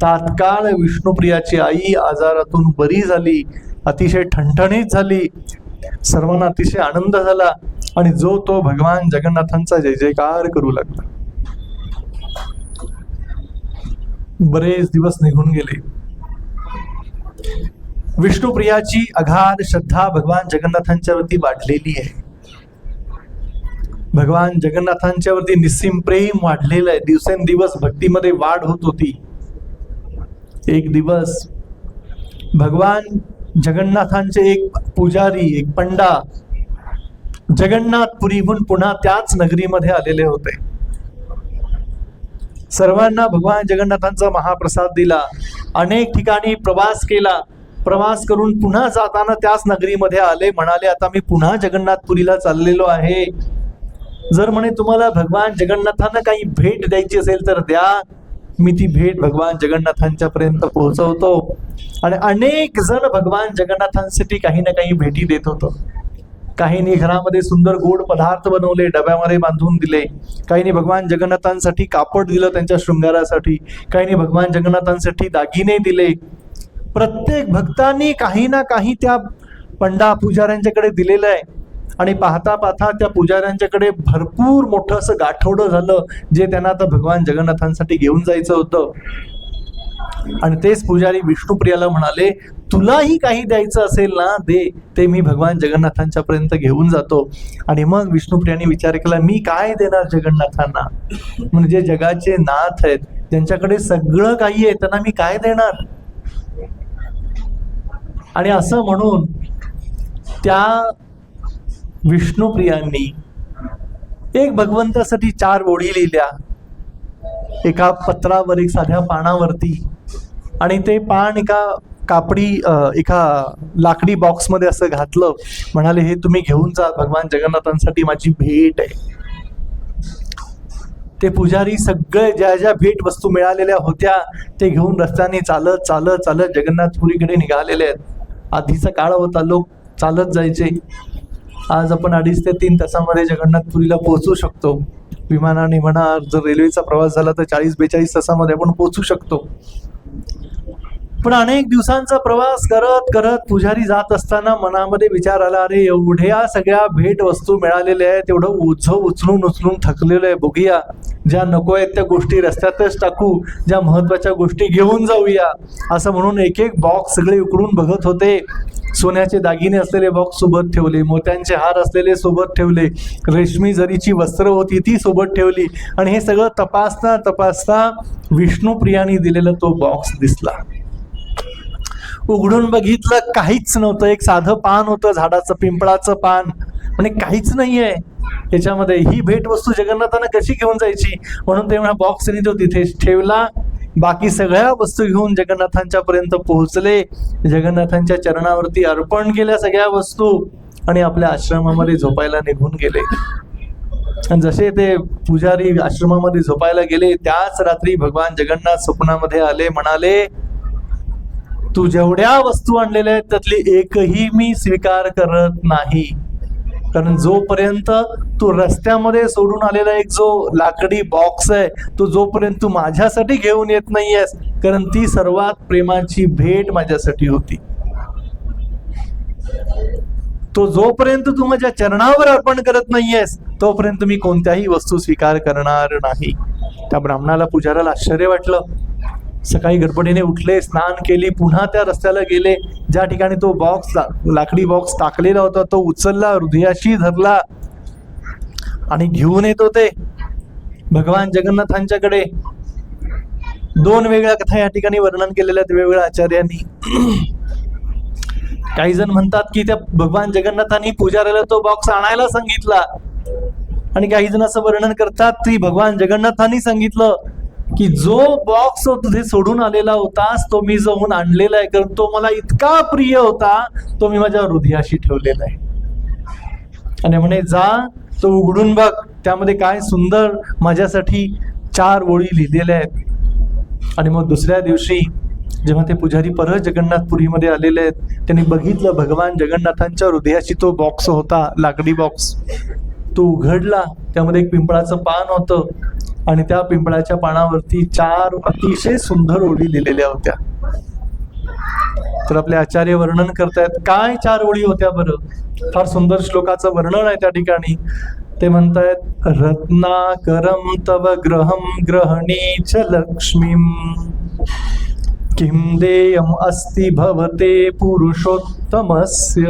Speaker 2: तात्काळ विष्णुप्रियाची आई आजारातून बरी झाली, अतिशय ठणठणीत झाली. सर्वांना अतिशय आनंद झाला आणि जो तो भगवान जगन्नाथांचा जय जयकार करू लागला. बरेच दिवस निघून गेले. विष्णुप्रियाची अगाध श्रद्धा भगवान जगन्नाथांच्या वरती वाढलेली आहे. भगवान जगन्नाथांच्या वरती निस्सीम प्रेम वाढलेलं आहे. दिवसेंदिवस भक्तीमध्ये वाढ होत होती. एक दिवस भगवान जगन्नाथांचे एक पुजारी, एक पंडा जगन्नाथपुरीहून पुन्हा त्याच नगरीमध्ये आलेले होते. सर्वांना भगवान जगन्नाथांचा महाप्रसाद दिला. अनेक ठिकाणी प्रवास केला. प्रवास करून पुन्हा जाताना त्याच नगरीमध्ये आले. म्हणाले, आता मी पुन्हा जगन्नाथपुरीला चाललेलो आहे. जर म्हणे तुम्हाला भगवान जगन्नाथांना काही भेट द्यायची असेल तर द्या, मी ती भेट भगवान जगन्नाथांच्या पर्यंत पोहोचवतो. आणि अनेक जण भगवान जगन्नाथांसाठी काही ना काही भेटी देत होतं. काहींनी घरामध्ये सुंदर गोड पदार्थ बनवले, डब्यामध्ये बांधून दिले. काहींनी भगवान जगन्नाथांसाठी कापड दिलं त्यांच्या शृंगारासाठी. काहींनी भगवान जगन्नाथांसाठी दागिने दिले. प्रत्येक भक्तांनी काही ना काही त्या पंडा पुजाऱ्यांच्याकडे दिलेलं आहे. आणि पाहता पाहता त्या पुजाऱ्यांच्याकडे भरपूर मोठं असं गाठोडं झालं, जे त्यांना आता भगवान जगन्नाथांसाठी घेऊन जायचं होतं. आणि तेच पुजारी विष्णुप्रियाला म्हणाले, तुलाही काही द्यायचं असेल ना दे, ते मी भगवान जगन्नाथांच्या पर्यंत घेऊन जातो. आणि मग विष्णुप्रियाने विचार केला, मी काय देणार जगन्नाथांना? म्हणजे जगाचे नाथ आहेत, त्यांच्याकडे सगळं काही आहे, त्यांना मी काय देणार? आणि असं म्हणून त्या विष्णुप्रियांनी एक भगवंतासाठी 4 ओळी लिहिल्या, एका पत्रावर, एक साध्या पानावरती. आणि ते पान एका लाकडी बॉक्समध्ये असं घातलं. म्हणाले, हे तुम्ही घेऊन जा, भगवान जगन्नाथांसाठी माझी भेट आहे. ते पुजारी सगळे ज्या ज्या भेट वस्तू मिळालेल्या होत्या ते घेऊन रस्त्याने चालत चालत चालत जगन्नाथपुरीकडे निघालेले आहेत. आधीचा काळ होता, लोक चालत जायचे. आज आपण 2.5 ते 3 तासामध्ये जगन्नाथपुरीला पोहोचू शकतो. विमानाने म्हणा, जर रेल्वेचा प्रवास झाला तर 40-42 तासामध्ये आपण पोहोचू शकतो. पण अनेक दिवसांचा प्रवास करत करत पुजारी जात असताना मनामध्ये विचार आला, अरे एवढ्या सगळ्या भेट वस्तू मिळालेल्या आहेत, एवढं उचलून उचलून थकलेलं आहे. बघूया, ज्या नको आहेत त्या गोष्टी रस्त्यातच टाकू, ज्या महत्वाच्या गोष्टी घेऊन जाऊया. असं म्हणून एक एक बॉक्स सगळे उकडून बघत होते. सोन्याचे दागिने असलेले बॉक्स सोबत ठेवले, मोत्यांचे हार असलेले सोबत ठेवले, रेशमी जरीची वस्त्र होती ती सोबत ठेवली. आणि हे सगळं तपासता तपासता विष्णुप्रियाने दिलेला तो बॉक्स दिसला. उघडून बघितलं, काहीच नव्हतं. एक साधं पान होतं, झाडाचं, पिंपळाचं पान, आणि काहीच नाहीये त्याच्यामध्ये. ही भेट वस्तू जगन्नाथांना कशी घेऊन जायची? म्हणून ते बॉक्सने तो तिथेच ठेवला. बाकी सगळ्या वस्तू घेऊन जगन्नाथांच्या पर्यंत पोहोचले. जगन्नाथांच्या चरणावरती अर्पण केल्या सगळ्या वस्तू आणि आपल्या आश्रमामध्ये झोपायला निघून गेले. आणि जसे ते पुजारी आश्रमामध्ये झोपायला गेले, त्याच रात्री भगवान जगन्नाथ स्वप्नामध्ये आले. म्हणाले, तू जेवढ्या वस्तू आणलेल्या आहेत त्यातली एकही मी स्वीकार करत नाही. कारण जोपर्यंत तू रस्त्यामध्ये सोडून आलेला एक जो लाकडी बॉक्स आहे, तो जोपर्यंत तू माझ्यासाठी घेऊन येत नाहीयेस, कारण ती सर्वात प्रेमाची भेट माझ्यासाठी होती, तो जोपर्यंत तू माझ्या चरणावर अर्पण करत नाहीयेस तोपर्यंत मी कोणत्याही वस्तू स्वीकार करणार नाही. त्या ब्राह्मणाला, पुजाराला आश्चर्य वाटलं. सकाळी गडबडीने उठले, स्नान केली, पुन्हा त्या रस्त्याला गेले. ज्या ठिकाणी तो बॉक्स, लाकडी बॉक्स टाकलेला होता, तो उचलला, हृदयाशी धरला आणि घेऊन येत होते भगवान जगन्नाथांच्याकडे. 2 वेगळ्या कथा या ठिकाणी वर्णन केलेल्या आहेत वेगवेगळ्या आचार्यांनी. काही जण म्हणतात की त्या भगवान जगन्नाथांनी पुजाऱ्याला तो बॉक्स आणायला सांगितला, आणि काही जण असं वर्णन करतात की भगवान जगन्नाथांनी सांगितलं की जो बॉक्स तुझे सोडून आलेला होतास तो मी जाऊन आणलेला आहे, कारण तो मला इतका प्रिय होता, तो मी माझ्या हृदयाशी ठेवलेला आहे. आणि म्हणे जा तो उघडून बघ, त्यामध्ये काय सुंदर माझ्यासाठी 4 ओळी लिहिलेल्या आहेत. आणि मग दुसऱ्या दिवशी जेव्हा ते पुजारी परत जगन्नाथपुरीमध्ये आलेले आहेत, त्यांनी बघितलं भगवान जगन्नाथांच्या हृदयाशी तो बॉक्स होता, लाकडी बॉक्स. तो उघडला, त्यामध्ये एक पिंपळाचं पान होतं आणि त्या पिंपळाच्या पानावरती 4 अतिशय सुंदर ओळी लिहिलेल्या होत्या. तर आपले आचार्य वर्णन करतायत काय 4 ओळी होत्या बरं. फार सुंदर श्लोकाचं वर्णन आहे त्या ठिकाणी. ते म्हणतायत, रत्नाकरम तव ग्रहम ग्रहणी च लक्ष्मीम किं देयम अस्ति भवते पुरुषोत्तमस्य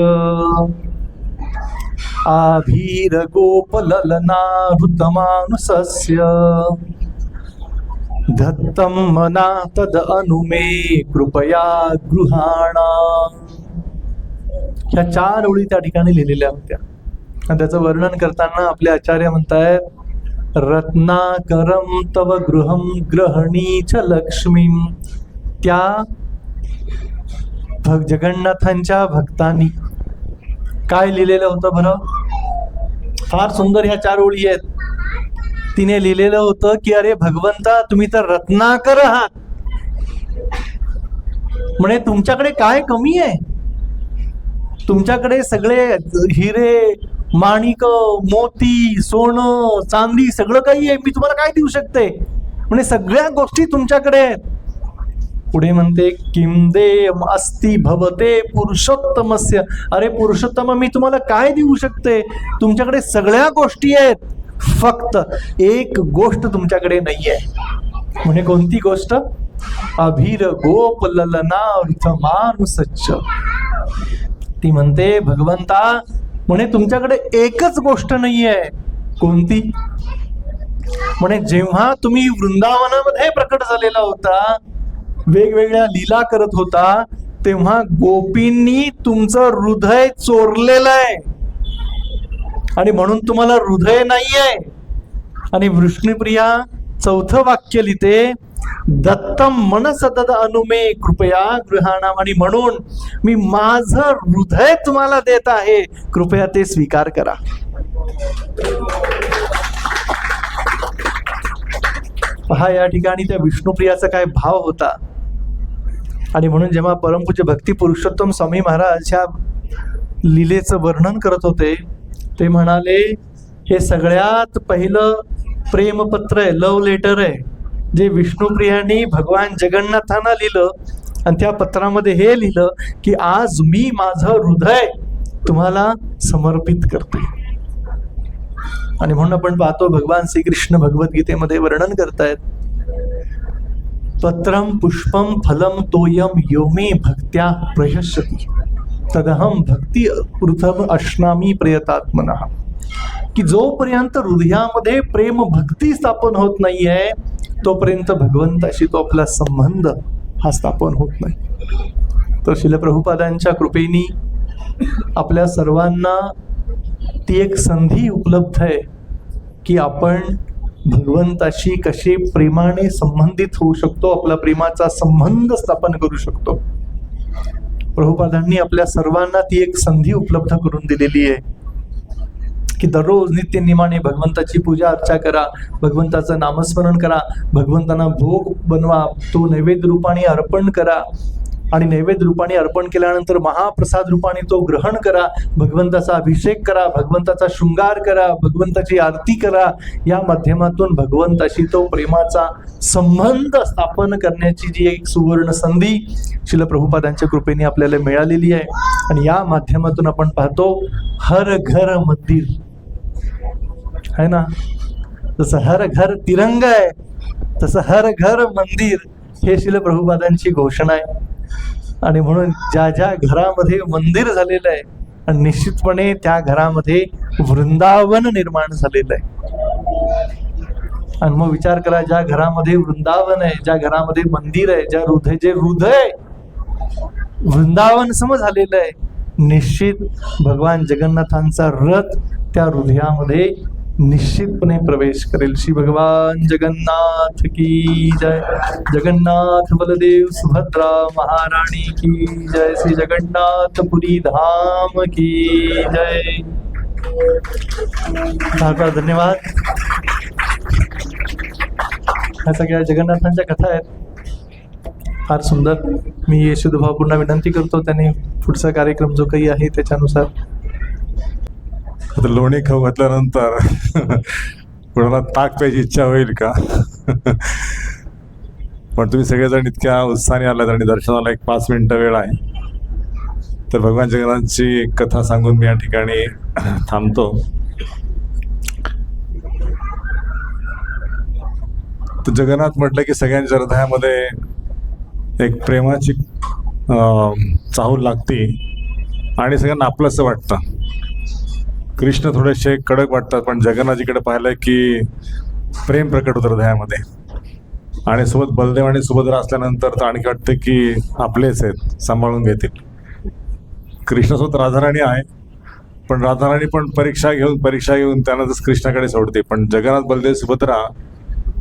Speaker 2: आभीर गोपललना हृतमानुसस्य दत्तं मना तद अनुमे कृपया गृहाणा. ह्या 4 ओळी त्या ठिकाणी लिहिलेल्या होत्या. आणि त्याचं वर्णन करताना आपले आचार्य म्हणतायत, रत्नाकरम तव गृहम ग्रहणी च लक्ष्मीम. त्या जगन्नाथांच्या भक्तांनी काय लिहिलेलं होतं बरं. फार सुंदर ह्या 4 ओळी आहेत. तिने लिहिलेलं होतं की अरे भगवंता, तुम्ही तर रत्नाकर आहात, म्हणे तुमच्याकडे काय कमी आहे. तुमच्याकडे सगळे हिरे माणिक मोती सोनं चांदी सगळं काही आहे, मी तुम्हाला काय देऊ शकते. म्हणजे सगळ्या गोष्टी तुमच्याकडे आहेत. पुढे म्हणते, किं देयम अस्ति भवते पुरुषोत्तमस्य. अरे पुरुषोत्तम, मी तुम्हाला काय देऊ शकते. तुमच्याकडे सगळ्या गोष्टी आहेत, फक्त एक गोष्ट तुमच्याकडे नाहीये. म्हणजे कोणती गोष्ट. अभीर गोप ललना मानुसच्च. ती म्हणते भगवंता, म्हणे तुमच्याकडे एकच गोष्ट नाहीये. कोणती. म्हणे जेव्हा तुम्ही वृंदावनामध्ये प्रकट झालेला होता, वेगवेगळ्या लीला करत होता, तेव्हा गोपींनी तुमचं हृदय चोरलेलं आहे आणि म्हणून तुम्हाला हृदय नाहीये. आणि विष्णुप्रिया 4थं वाक्य लिहिते, दत्तम मनस तद अनुमे कृपया गृहाणाम. आणि म्हणून मी माझं हृदय तुम्हाला देत आहे, कृपया ते स्वीकार करा. पहा या ठिकाणी त्या विष्णुप्रियाचा काय भाव होता. आणि म्हणून जेव्हा परमपूज्य भक्ती पुरुषोत्तम स्वामी महाराज ह्या लीलेचं वर्णन करत होते, ते म्हणाले, हे सगळ्यात पहिलं प्रेमपत्र आहे, लव लेटर आहे, जे विष्णुप्रियांनी भगवान जगन्नाथांना लिहिलं. आणि त्या पत्रामध्ये हे लिहिलं की आज मी माझं हृदय तुम्हाला समर्पित करते. आणि म्हणून आपण पाहतो भगवान श्रीकृष्ण भगवद्गीतेमध्ये वर्णन करतायत, पत्रम पुष्पम फलम तोयम यो मे भक्त्या प्रयश्यति तदहम भक्ती पृथम अश्नामी प्रयतात्मनः. की जोपर्यंत हृदयामध्ये प्रेम भक्ती स्थापन होत नाहीये, तोपर्यंत भगवंताशी तो आपला संबंध हा स्थापन होत नाही. तर श्रील प्रभुपादांच्या कृपेनी आपल्या सर्वांना ती एक संधी उपलब्ध आहे की आपण भगवंताशी कसे प्रेमाने संबंधित होऊ शकतो, आपला प्रेमाचा संबंध स्थापन करू शकतो. प्रभुपादांनी आपल्या सर्वांना ती एक संधी उपलब्ध करून दिलेली आहे की दररोज नित्य नियमाने भगवंताची पूजा अर्चा करा, भगवंताचं नामस्मरण करा, भगवंतांना भोग बनवा, तो नैवेद्य रूपाने अर्पण करा. आणि नैवेद्य रूपाने अर्पण केल्यानंतर महाप्रसाद रूपाने तो ग्रहण करा, भगवंताचा अभिषेक करा, भगवंताचा शृंगार करा, भगवंताची आरती करा. या माध्यमातून भगवंताशी तो प्रेमाचा संबंध स्थापन करण्याची जी एक सुवर्ण संधी श्रील प्रभुपादांच्या कृपेने आपल्याला मिळालेली आहे. आणि या माध्यमातून आपण पाहतो हर घर मंदिर है ना. जसं हर घर तिरंगा आहे, तसं हर घर मंदिर हे श्रील प्रभुपादांची घोषणा आहे. आणि म्हणून ज्या ज्या घरामध्ये मंदिर झालेलं आहे, आणि निश्चितपणे त्या घरामध्ये वृंदावन निर्माण झालेलं आहे. आणि मग विचार करा, ज्या घरामध्ये वृंदावन आहे, ज्या घरामध्ये मंदिर आहे, जे हृदय वृंदावन सम झालेलं आहे, निश्चित भगवान जगन्नाथांचा रथ त्या हृदयामध्ये निश्चितपणे प्रवेश करेल. श्री भगवान जगन्नाथ की जय. जगन्नाथ बलदेव सुभद्रा महाराणी की जय. श्री जगन्नाथपुरी धाम की जय. फार फार धन्यवाद. ह्या सगळ्या जगन्नाथांच्या कथा आहेत, फार सुंदर. मी यशोद भावपूर्ण विनंती करतो त्याने पुढचा कार्यक्रम जो काही आहे त्याच्यानुसार.
Speaker 3: आता लोणी खाऊ घातल्यानंतर कोणाला ताक प्यायची इच्छा होईल का? पण तुम्ही सगळेजण इतक्या उत्साहाने आलात आणि दर्शनाला एक 5 मिनिटं वेळ आहे, तर भगवान जगन्नाथची कथा सांगून मी या ठिकाणी थांबतो. तर जगन्नाथ म्हटलं की सगळ्यांच्या हृदयामध्ये एक प्रेमाची चाहूल लागते आणि सगळ्यांना आपलंसं वाटतं. कृष्ण थोडेसे कडक वाटतात, पण जगन्नाथजीकडे पाहिलं की प्रेम प्रकट होतं हृदयामध्ये. आणि सोबत बलदेव आणि सुभद्रा असल्यानंतर तर आणखी वाटतं की आपलेच आहेत, सांभाळून घेतील. कृष्णासोबत राधाराणी आहे, पण राधाराणी पण परीक्षा घेऊन त्यानंतर कृष्णाकडे सोडते. पण जगन्नाथ बलदेव सुभद्रा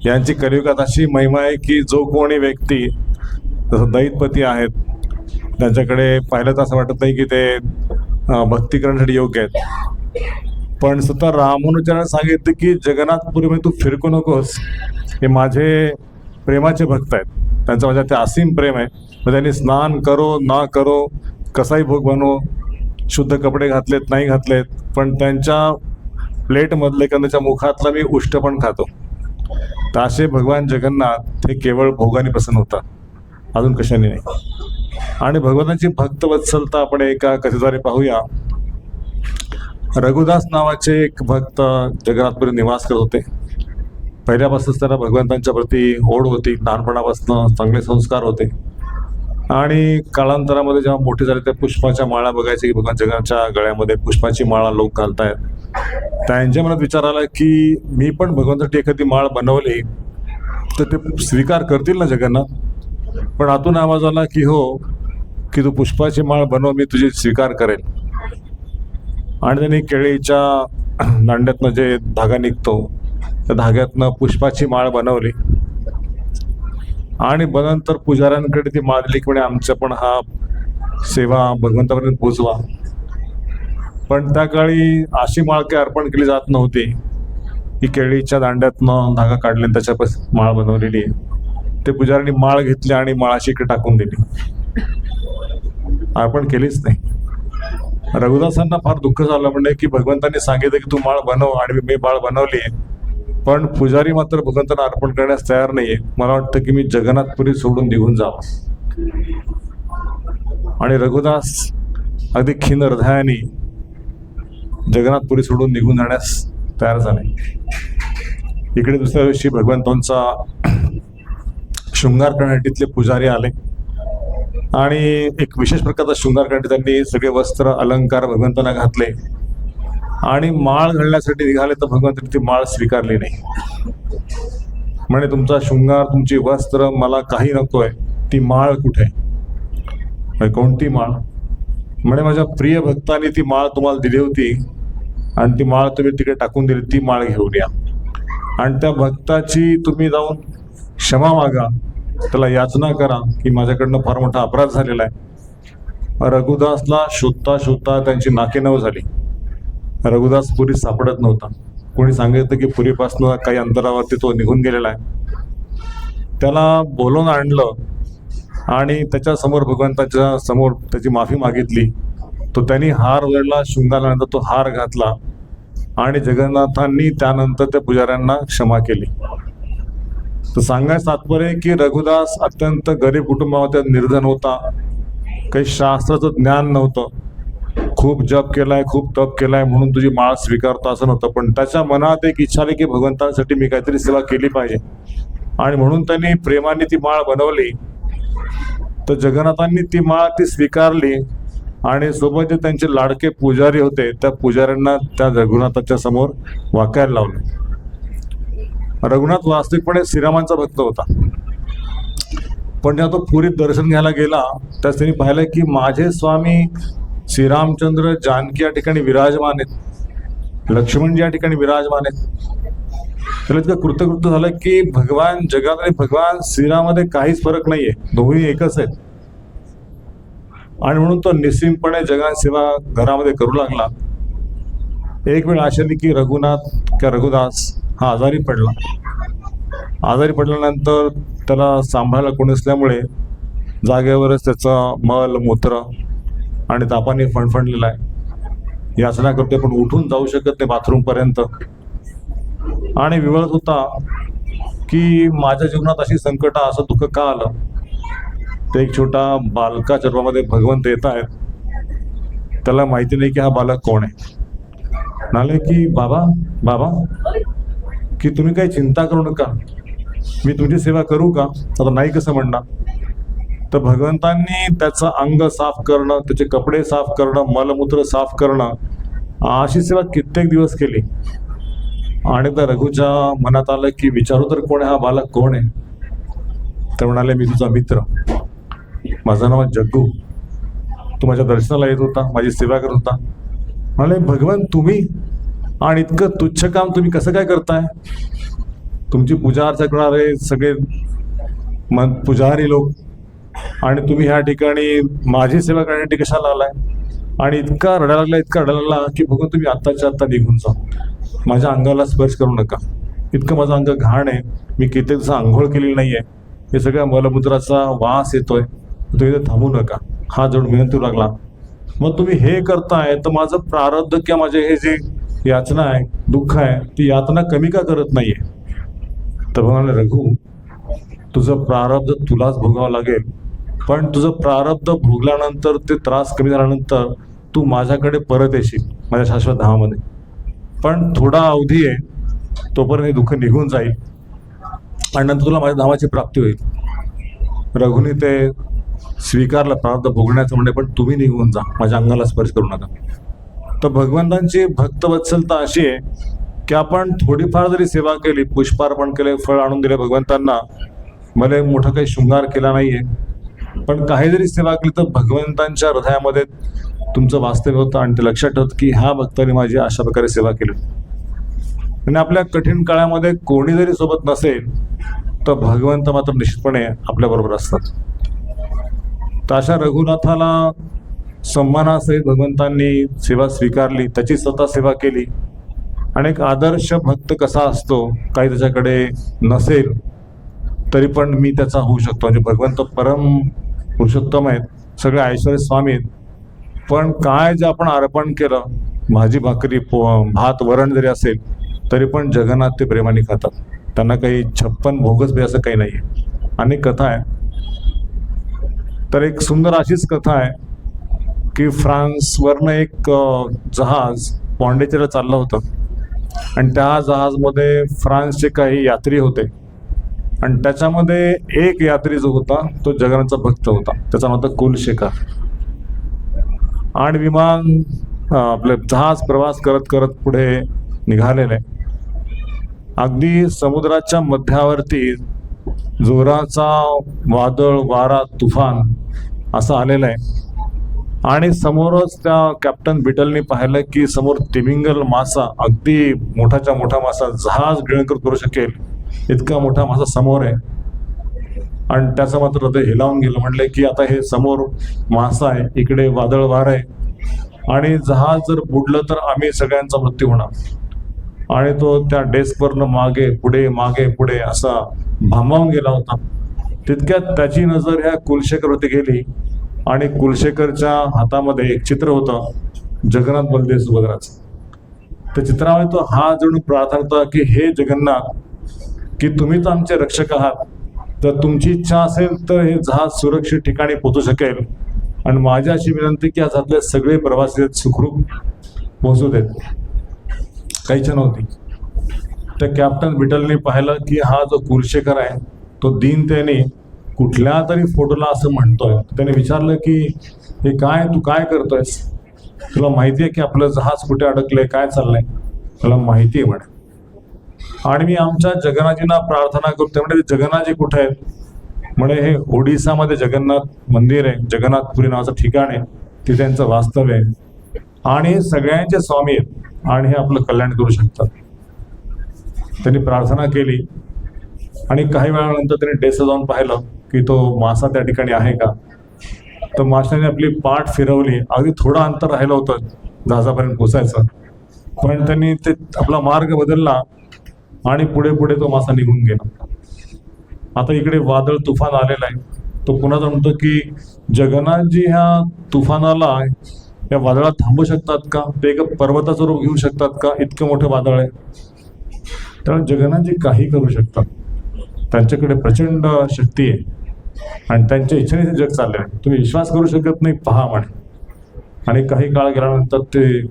Speaker 3: यांची कलियुगात अशी महिमा आहे की जो कोणी व्यक्ती जसं दैतपती आहेत त्यांच्याकडे पाहिलं तर असं वाटत नाही की ते भक्ती करण्यासाठी योग्य आहेत. पण स्वतः रामानुजाने सांगितलं की जगन्नाथपुरीमध्ये तू फिरकू नकोस, हे माझे प्रेमाचे भक्त आहेत, त्यांचं माझ्या ते असीम प्रेम आहे. मग त्यांनी स्नान करो ना करो, कसाही भोग बनवो, शुद्ध कपडे घातलेत नाही घातलेत, पण त्यांच्या प्लेटमधले किंवा त्याच्या मुखातला मी उष्ट पण खातो. तर असे भगवान जगन्नाथ हे केवळ भोगाने प्रसन्न होतात, अजून कशाने नाही. आणि भगवानाची भक्तवत्सलता आपण एका कथेद्वारे पाहूया. रघुदास नावाचे एक भक्त जगन्नाथपुरी निवास करत होते. पहिल्यापासूनच त्यांना भगवंतांच्या प्रती ओढ होती, लहानपणापासून चांगले संस्कार होते. आणि कालांतरामध्ये जेव्हा मोठे झाले ते पुष्पाच्या माळा बघायचे की भगवान जगन्नाथच्या गळ्यामध्ये पुष्पाची माळा लोक घालतायत. त्यांच्या मनात विचार आला की मी पण भगवंतासाठी एखादी माळ बनवली तर ते स्वीकार करतील ना जगन्नाथ. पण आतून आवाज आला की हो, की तू पुष्पाची माळ बनव, मी तुझी स्वीकार करेल. आणि त्यांनी केळीच्या दांड्यातनं जे धागा निघतो त्या धाग्यातनं पुष्पाची माळ बनवली आणि नंतर पुजाऱ्यांकडे ती माळ दिली की म्हणजे आमच्या पण हा सेवा भगवंतापर्यंत पोचवा. पण त्या काळी अशी माळ काही अर्पण केली जात नव्हती की केळीच्या दांड्यातनं धागा काढले आणि त्याच्यापास माळ बनवलेली आहे. ते पुजाऱ्यांनी माळ घेतली आणि माळाशी इकडे टाकून दिली, अर्पण केलीच नाही. रघुदासांना फार दुःख झालं, म्हणजे की भगवंतांनी सांगितलं की तू माळ बनव आणि मी माळ बनवली आहे, पण पुजारी मात्र भगवंतांना अर्पण करण्यास तयार नाहीये. मला वाटतं की मी जगन्नाथपुरी सोडून निघून जावं. आणि रघुदास अगदी खिन्न हृदयाने जगन्नाथपुरी सोडून निघून जाण्यास तयार झाले. इकडे दुसऱ्या दिवशी भगवंतांचा शृंगार करण्यासाठी तिथले पुजारी आले आणि एक विशेष प्रकारचा शृंगार करण्यासाठी त्यांनी सगळे वस्त्र अलंकार भगवंतांना घातले आणि माळ घालण्यासाठी निघाले. तर भगवंतांनी ती माळ स्वीकारली नाही. म्हणे तुमचा शृंगार, तुमची वस्त्र मला काही नकोय, ती माळ कुठे? कोणती माळ? म्हणे माझ्या प्रिय भक्तांनी ती माळ तुम्हाला दिली होती आणि ती माळ तुम्ही तिकडे टाकून दिली, ती माळ घेऊन या आणि त्या भक्ताची तुम्ही जाऊन क्षमा मागा, त्याला याचना करा की माझ्याकडनं फार मोठा अपराध झालेला आहे. रघुदासला शोधता शोधता त्यांची नाकेनऊ झाली. रघुदास पुरी सापडत नव्हता. कोणी सांगितलं की पुरीपासून काही अंतरावरती तो निघून गेलेला आहे. त्याला बोलवून आणलं आणि त्याच्या समोर भगवंताच्या समोर त्याची माफी मागितली. तो त्यांनी हार उधळला, शृंगारानंतर तो हार घातला आणि जगन्नाथांनी त्यानंतर त्या पुजाऱ्यांना क्षमा केली. तर सांगायचं तात्पर्य की रघुदास अत्यंत गरीब कुटुंबामध्ये निर्धन होता, काही शास्त्राचं ज्ञान नव्हतं, खूप जप केलाय, खूप तप केलाय म्हणून तुझी माळ स्वीकारतो असं नव्हतं. पण त्याच्या मनात एक इच्छा आली की भगवंतांसाठी मी काहीतरी सेवा केली पाहिजे आणि म्हणून त्यांनी प्रेमाने ती माळ बनवली. तर जगन्नाथांनी ती माळ ती स्वीकारली आणि सोबत जे त्यांचे लाडके पुजारी होते त्या पुजाऱ्यांना त्या रघुनाथाच्या समोर वाकायला लावलं. रघुनाथ वास्तविकपणे श्रीरामांचा भक्त होता, पण जेव्हा तो पुरीत दर्शन घ्यायला गेला त्याच त्यांनी पाहिलं की माझे स्वामी श्रीरामचंद्र जानकी या ठिकाणी विराजमान आहेत लक्ष्मण या ठिकाणी विराजमान आहेत. त्याला इतकं कृतकृत्य झालं की भगवान जगात आणि भगवान श्रीरामध्ये काहीच फरक नाहीये, दोन्ही एकच आहेत. आणि म्हणून तो निस्सीमपणे जगात सेवा घरामध्ये करू लागला. एक वेळ अशी आली की रघुनाथ किंवा रघुदास हा आजारी पडला. आजारी पडल्यानंतर त्याला सांभाळायला कोणी असल्यामुळे जागेवरच त्याचं मल मूत्र आणि तापाने फणफणलेला आहे. याचना करतोय पण उठून जाऊ शकत नाही बाथरूमपर्यंत. आणि विवळत होता की माझ्या जीवनात अशी संकट, असं दुःख का आलं. ते एक छोटा बालकाच्या रूपामध्ये भगवंत येत आहेत. त्याला माहिती नाही की हा बालक कोण आहे. म्हणाले की बाबा बाबा की तुम्ही काही चिंता करू नका, मी तुझी सेवा करू का. आता नाही कसं म्हणणार. तर भगवंतांनी त्याचं अंग साफ करणं, त्याचे कपडे साफ करणं, मलमूत्र साफ करणं अशी सेवा कित्येक दिवस केली. आणि त्या रघुच्या मनात आलं की विचारू तर कोण आहे, हा बालक कोण आहे. तर म्हणाले मी तुझा मित्र, माझं नाव जग्गू, तू माझ्या दर्शनाला येत होता, माझी सेवा करत होता. म्हणाले भगवान तुम्ही, आणि इतकं तुच्छ काम तुम्ही कसं काय करताय. तुमची पूजा अर्चा करणारे सगळे पुजारी लोक, आणि तुम्ही ह्या ठिकाणी माझी सेवा करण्यासाठी कशाला आलाय. आणि इतका रडायला लागला की भगवान तुम्ही आत्ताच्या आत्ता निघून जा, माझ्या अंगाला स्पर्श करू नका. इतकं माझं अंग घाण आहे, मी कित्येक दिवस आंघोळ केलेली नाहीये, हे सगळ्या मलमूत्राचा वास येतोय, तुम्ही इथे थांबू नका. हा जण विनंती लागला. मग तुम्ही हे करताय तर माझं प्रारब्ध किंवा माझे हे जे यातना आहे, दुःख आहे, ती यातना कमी का करत नाहीये. तर भगवान रघु, तुझं प्रारब्ध तुलाच भोगावं लागेल, पण तुझं प्रारब्ध भोगल्यानंतर ते त्रास कमी झाल्यानंतर तू माझ्याकडे परत येशील माझ्या शाश्वत धामामध्ये. पण थोडा अवधी आहे, तोपर्यंत हे दुःख निघून जाईल आणि नंतर तुला माझ्या धामाची प्राप्ती होईल. रघुनी ते स्वीकारलं प्रारब्ध भोगण्याचं, म्हणजे पण तुम्ही निघून जा, माझ्या अंगाला स्पर्श करू नका. तर भगवंतांची भक्तवत्सलता अशी आहे की आपण थोडीफार जरी सेवा केली, पुष्पार्पण केले, फळ आणून दिले भगवंतांना, मला मोठा काही शृंगार केला नाहीये, पण काही जरी सेवा केली तर भगवंतांच्या हृदयामध्ये तुमचं वास्तव्य होतं आणि ते लक्षात ठेवतं की ह्या भक्ताने माझी अशा प्रकारे सेवा केली. आणि आपल्या कठीण काळामध्ये कोणी जरी सोबत नसेल तर भगवंत मात्र निश्चितपणे आपल्याबरोबर असतात. तर अशा रघुनाथाला सन्मानासहित भगवंतांनी सेवा स्वीकारली, त्याची स्वतः सेवा केली. आणि एक आदर्श भक्त कसा असतो, काही त्याच्याकडे नसेल तरी पण मी त्याचा होऊ शकतो. म्हणजे भगवंत परम पुरुषोत्तम आहेत, सगळे ऐश्वर स्वामी आहेत, पण काय जे आपण अर्पण केलं, भाजी भाकरी भात वरण जरी असेल तरी पण जगन्नाथ ते प्रेमाने खातात. त्यांना काही 56 भोगच बे असं काही नाही आहे. अनेक कथा आहे. तर एक सुंदर अशीच कथा आहे की फ्रान्सवरनं एक जहाज पॉंडिचेरीला चाललं होतं आणि त्या जहाजमध्ये फ्रान्सचे काही यात्री होते आणि त्याच्यामध्ये एक यात्री जो होता तो जगन्नाथचा भक्त होता, त्याचा नाव होता कुलशेखर. आणि विमान आपले जहाज प्रवास करत करत पुढे निघालेले. अगदी समुद्राच्या मध्यावरती जोराचा वादळ, वारा, तुफान असं आलेलं आहे. आणि समोरच त्या कॅप्टन बिटलनी पाहिलं की समोर तिमिंगल मासा, अगदी मोठाच्या मोठा मासा, जहाज गिळंकर करू शकेल इतका मोठा मासा समोर आहे. आणि त्याचं मात्र हृदय हेलावून गेलं. म्हणले की आता हे समोर मासा आहे, इकडे वादळ वार आहे आणि जहाज जर बुडलं तर आम्ही सगळ्यांचा मृत्यू होणार. आणि तो त्या डेस्कवरनं मागे पुढे असा भांबावून गेला होता. तितक्यात त्याची नजर ह्या कुलशेखरवरती गेली आणि कुलशेखरच्या हातामध्ये एक चित्र होतं, जगन्नाथ बलदेव सुभद्राचं. त्या चित्रामध्ये तो हा जणू प्रार्थना होता की हे जगन्नाथ, की तुम्हीच आमचे रक्षक आहात, तर तुमची इच्छा असेल तर हे जहाज सुरक्षित ठिकाणी पोहोचू शकेल. आणि माझी अशी विनंती की आज आपले सगळे प्रवासी सुखरूप पोहोचू देत. काहीच नव्हती. त्या कॅप्टन बिटलने पाहिलं की हा जो कुलशेखर आहे तो दीनतेने कुठल्या तरी फोटोला असं म्हणतोय. त्याने विचारलं की हे काय, तू काय करतोयस, तुला माहिती आहे की आपलं जहाज कुठे अडकलंय, काय चाललंय. तुला माहिती आहे म्हणे. आणि मी आमच्या जगन्नाथजींना प्रार्थना करतो. म्हणजे जगन्नाथजी कुठे आहेत. म्हणे हे ओडिसामध्ये जगन्नाथ मंदिर आहे, जगन्नाथपुरी नावाचं ठिकाण आहे, तिथे त्यांचं वास्तव्य आहे आणि सगळ्यांचे स्वामी आहेत. आणि हे आपलं कल्याण करू शकतात. त्यांनी प्रार्थना केली आणि काही वेळानंतर त्यांनी डेसं जाऊन पाहिलं की तो मासा त्या ठिकाणी आहे का. तर माशाने आपली पाठ फिरवली. अगदी थोडं अंतर राहिलं होतं जहाजापर्यंत पोचायचं, पण त्यांनी ते आपला मार्ग बदलला आणि पुढे पुढे तो मासा निघून गेला. आता इकडे वादळ तुफान आलेलं आहे. तो पुन्हा म्हणतो की जगन्नाथजी ह्या तुफानाला, या वादळात थांबू शकतात का, ते एका पर्वताचं रूप घेऊ शकतात का, इतकं मोठं वादळ आहे. त्यामुळे जगन्नाथजी काही करू शकतात. त्यांच्याकडे प्रचंड शक्ती आहे आणि त्यांच्या इच्छेने ते जग चालले आहे. तुम्ही विश्वास करू शकत नाही, पहा म्हणे. आणि काही काळ गेल्यानंतर ते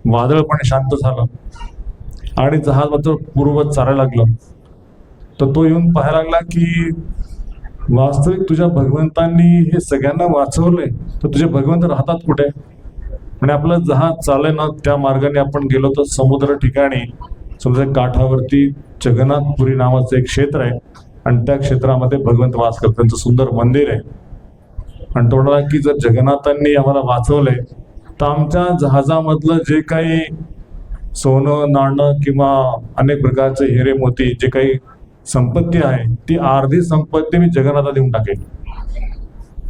Speaker 3: वादळ पण शांत झालं आणि जहाज मात्र पूर्ववत चालायला लागलं. तर तो येऊन पाहायला लागला की वास्तविक तुझ्या भगवंतांनी हे सगळ्यांना वाचवलंय, तर तुझे भगवंत राहतात कुठे. म्हणजे आपलं जहाज चालय ना त्या मार्गाने आपण गेलो तर समुद्र ठिकाणी, समुद्राच्या काठावरती जगन्नाथपुरी नावाचं एक क्षेत्र आहे आणि त्या क्षेत्रामध्ये भगवंत वास करतात. त्यांचं सुंदर मंदिर आहे. आणि तो म्हणाला की जर जगन्नाथांनी आम्हाला वाचवलंय तर आमच्या जहाजामधलं जे काही सोनं नाणं किंवा अनेक प्रकारचे हिरे मोती जे काही संपत्ती आहे ती अर्धी संपत्ती मी जगन्नाथाला देऊन टाकेल.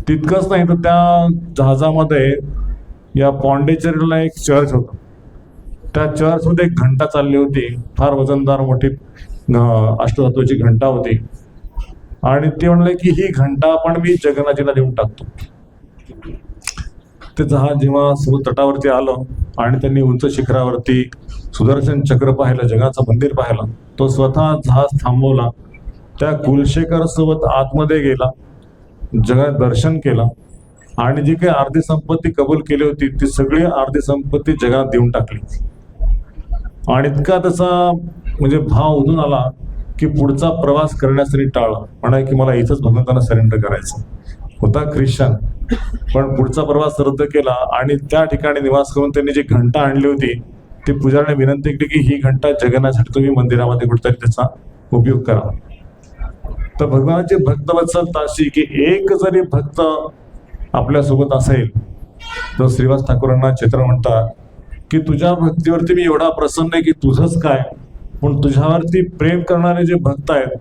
Speaker 3: तितकंच नाही तर त्या जहाजामध्ये या पॉंडेचेरीला एक चर्च होतं. त्या चर्चमध्ये एक घंटा चालली होती, फार वजनदार मोठी अष्टधातूची घंटा होती. आणि ते म्हणले की ही घंटा पण मी जगन्नाथजीला देऊन टाकतो. ते जहाज जेव्हा समुद्र तटावरती आलं आणि त्यांनी उंच शिखरावरती सुदर्शन चक्र पाहिलं, जगाचं मंदिर पाहिलं, तो स्वतः जहाज थांबवला, त्या कुलशेखर सोबत आतमध्ये गेला, जगात दर्शन केलं आणि जी काही अर्धी संपत्ती कबूल केली होती ती सगळी अर्धी संपत्ती जगात देऊन टाकली. आणि इतका त्याचा म्हणजे भाव उधून आला की पुढचा प्रवास करण्यासाठी टाळला. म्हणाय की मला इथंच भगवंतांना सरेंडर करायचं. होता ख्रिश्चन, पण पुढचा प्रवास रद्द केला आणि त्या ठिकाणी निवास करून त्यांनी जी घंटा आणली होती ती पुजाऱ्याने विनंती केली की ही घंटा जगन्नाथसाठी तुम्ही मंदिरामध्ये कुठेतरी त्याचा उपयोग करा. तर भगवानाची भक्तवत्सलता अशी की एक जरी भक्त आपल्यासोबत असेल तर श्रीवास ठाकूरांना चित्र म्हणतात की तुझ्या भक्तीवरती मी एवढा प्रसन्न आहे की तुझंच काय, पण तुझ्यावरती प्रेम करणारे जे भक्त आहेत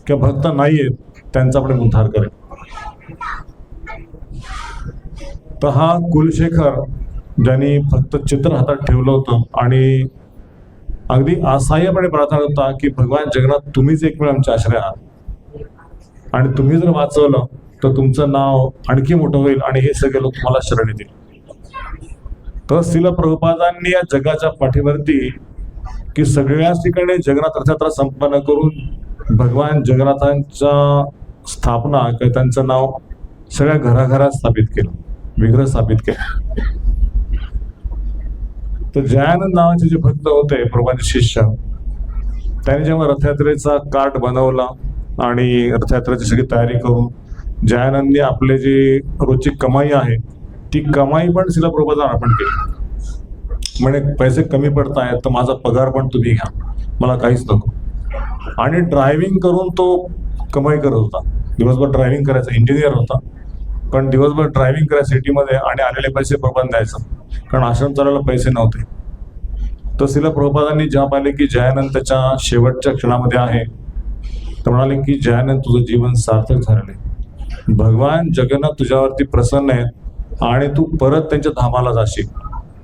Speaker 3: किंवा भक्त नाही आहेत त्यांचा आपण उद्धार करेल. तर हा कुलशेखर ज्यांनी फक्त चित्र हातात ठेवलं होतं आणि अगदी असहाय्यपणे प्रार्थना होता की भगवान जगन्नाथ तुम्हीच एकमेव आमचे आश्रय आहात आणि तुम्ही जर वाचवलं तर तुमचं नाव आणखी मोठं होईल आणि हे सगळे लोक तुम्हाला शरण येतील. तर श्रील प्रभुपादांनी या जगाच्या पाठीवरती की सगळ्याच ठिकाणी जगन्नाथ रथयात्रा संपन्न करून भगवान जगन्नाथांच्या स्थापना किंवा त्यांचं नाव सगळ्या घराघरात स्थापित केलं, विग्रह स्थापित केलं. तर जयानंद नावाचे जे भक्त होते प्रभुपादांचे शिष्य, त्यांनी जेव्हा रथयात्रेचा कार्ड बनवला आणि रथयात्रेची सगळी तयारी करून जयानंदने आपले जे रोजची कमाई आहे ती कमाई पण श्रील प्रभुपादांना अर्पण केली. म्हणे पैसे कमी पडत आहेत तर माझा पगार पण तुम्ही घ्या, मला काहीच नको. आणि ड्रायव्हिंग करून तो कमाई करत होता. दिवसभर ड्रायव्हिंग करायचा, इंजिनियर होता, पण दिवसभर ड्रायव्हिंग करायचं सिटीमध्ये आणि आलेले पैसे प्रबंध द्यायचं, कारण आश्रम चालायला पैसे नव्हते. तर श्रील प्रभुपादांनी जेव्हा पाहिले की जयानंद त्याच्या शेवटच्या क्षणामध्ये आहे तर म्हणाले की जयानंद तुझं जीवन सार्थक झालेलं आहे, भगवान जगन्नाथ तुझ्यावरती प्रसन्न आहेत आणि तू परत त्यांच्या धामाला जाशील,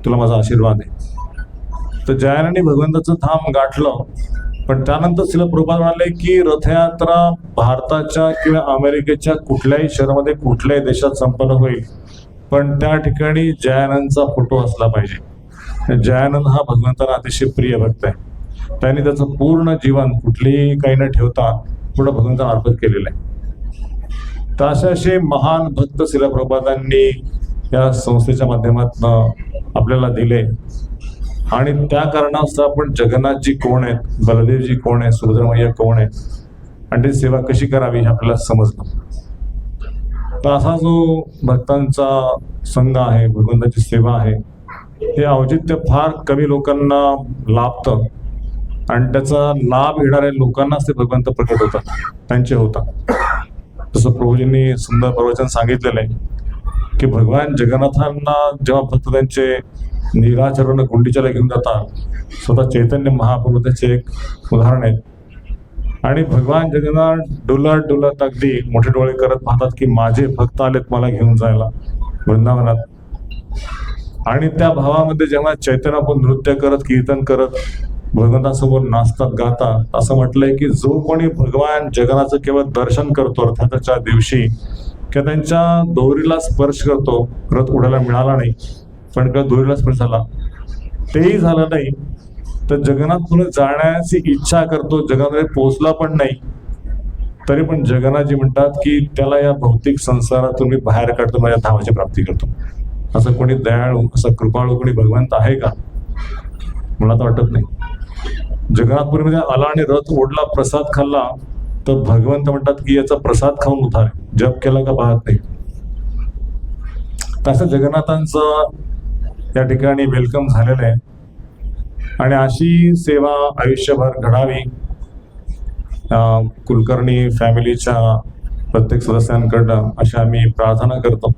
Speaker 3: तुला माझा आशीर्वाद आहे. तर जयानंदने भगवंताचं धाम गाठलं. पण त्यानंतर श्रील प्रभुपाद म्हणाले की रथयात्रा भारताच्या किंवा अमेरिकेच्या कुठल्याही शहरामध्ये कुठल्याही देशात संपन्न होईल, पण त्या ठिकाणी जयानंदचा फोटो असला पाहिजे. जयानंद हा भगवंताला अतिशय प्रिय भक्त आहे. त्यांनी त्याचं पूर्ण जीवन कुठलीही काही न ठेवता पूर्ण भगवंताला अर्पण केलेलं आहे. तर असे महान भक्त श्रील प्रभुपादांनी या संस्थेच्या माध्यमातून आपल्याला दिले आणि त्या कारणास्तव आपण जगन्नाथजी कोण आहेत, बलदेवजी कोण आहे, सुभद्रामय्या कोण आहे आणि ती सेवा कशी करावी हे आपल्याला समजलं. तर असा जो भक्तांचा संघ आहे, भगवंताची सेवा आहे, हे औचित्य फार कमी लोकांना लाभतं आणि त्याचा लाभ घेणाऱ्या लोकांनाच ते भगवंत प्रकट होतात, त्यांचे होतात. तसं प्रभूजींनी सुंदर प्रवचन सांगितलेलं आहे की भगवान जगन्नाथांना जेव्हा भक्त त्यांचे निराचरण गुंडीच्याला घेऊन जातात, स्वतः चैतन्य महाप्रभू त्याचे एक उदाहरण आहे. आणि भगवान जगन्नाथ डुलत डुलत अगदी मोठे डोळे करत पाहतात की माझे भक्त आलेत मला घेऊन जायला वृंदावनात. आणि त्या भावामध्ये जेव्हा चैतन्यप्रभू नृत्य करत कीर्तन करत भगवंतासमोर नाचतात गातात, असं म्हटलंय की जो कोणी भगवान जगन्नाथचं केवळ दर्शन करतो रथाच्या दिवशी किंवा त्यांच्या दोरीला स्पर्श करतो, रथ उडायला मिळाला नाही पण किंवा दोरीला स्पर्श झाला तेही झालं नाही, तर जगन्नाथपुढे जाण्याची इच्छा करतो, जगन्नाथमध्ये पोहोचला पण नाही तरी पण जगन्नाथजी म्हणतात की त्याला या भौतिक संसारातून मी बाहेर काढतो, माझ्या धामाची प्राप्ती करतो. असं कोणी दयाळू, असं कृपाळू कोणी भगवंत आहे का? मला तर वाटत नाही. जगन्नाथपुरीमध्ये आला आणि रथ ओढला, प्रसाद खाल्ला, तर भगवंत म्हणतात की याचा प्रसाद खाऊन उधार, जप केला का पाहत नाही. तसं जगन्नाथांचं या ठिकाणी वेलकम झालेलं आहे. आणि अशी सेवा आयुष्यभर घडावी कुलकर्णी फॅमिलीच्या प्रत्येक सदस्यांकडनं अशी आम्ही प्रार्थना करतो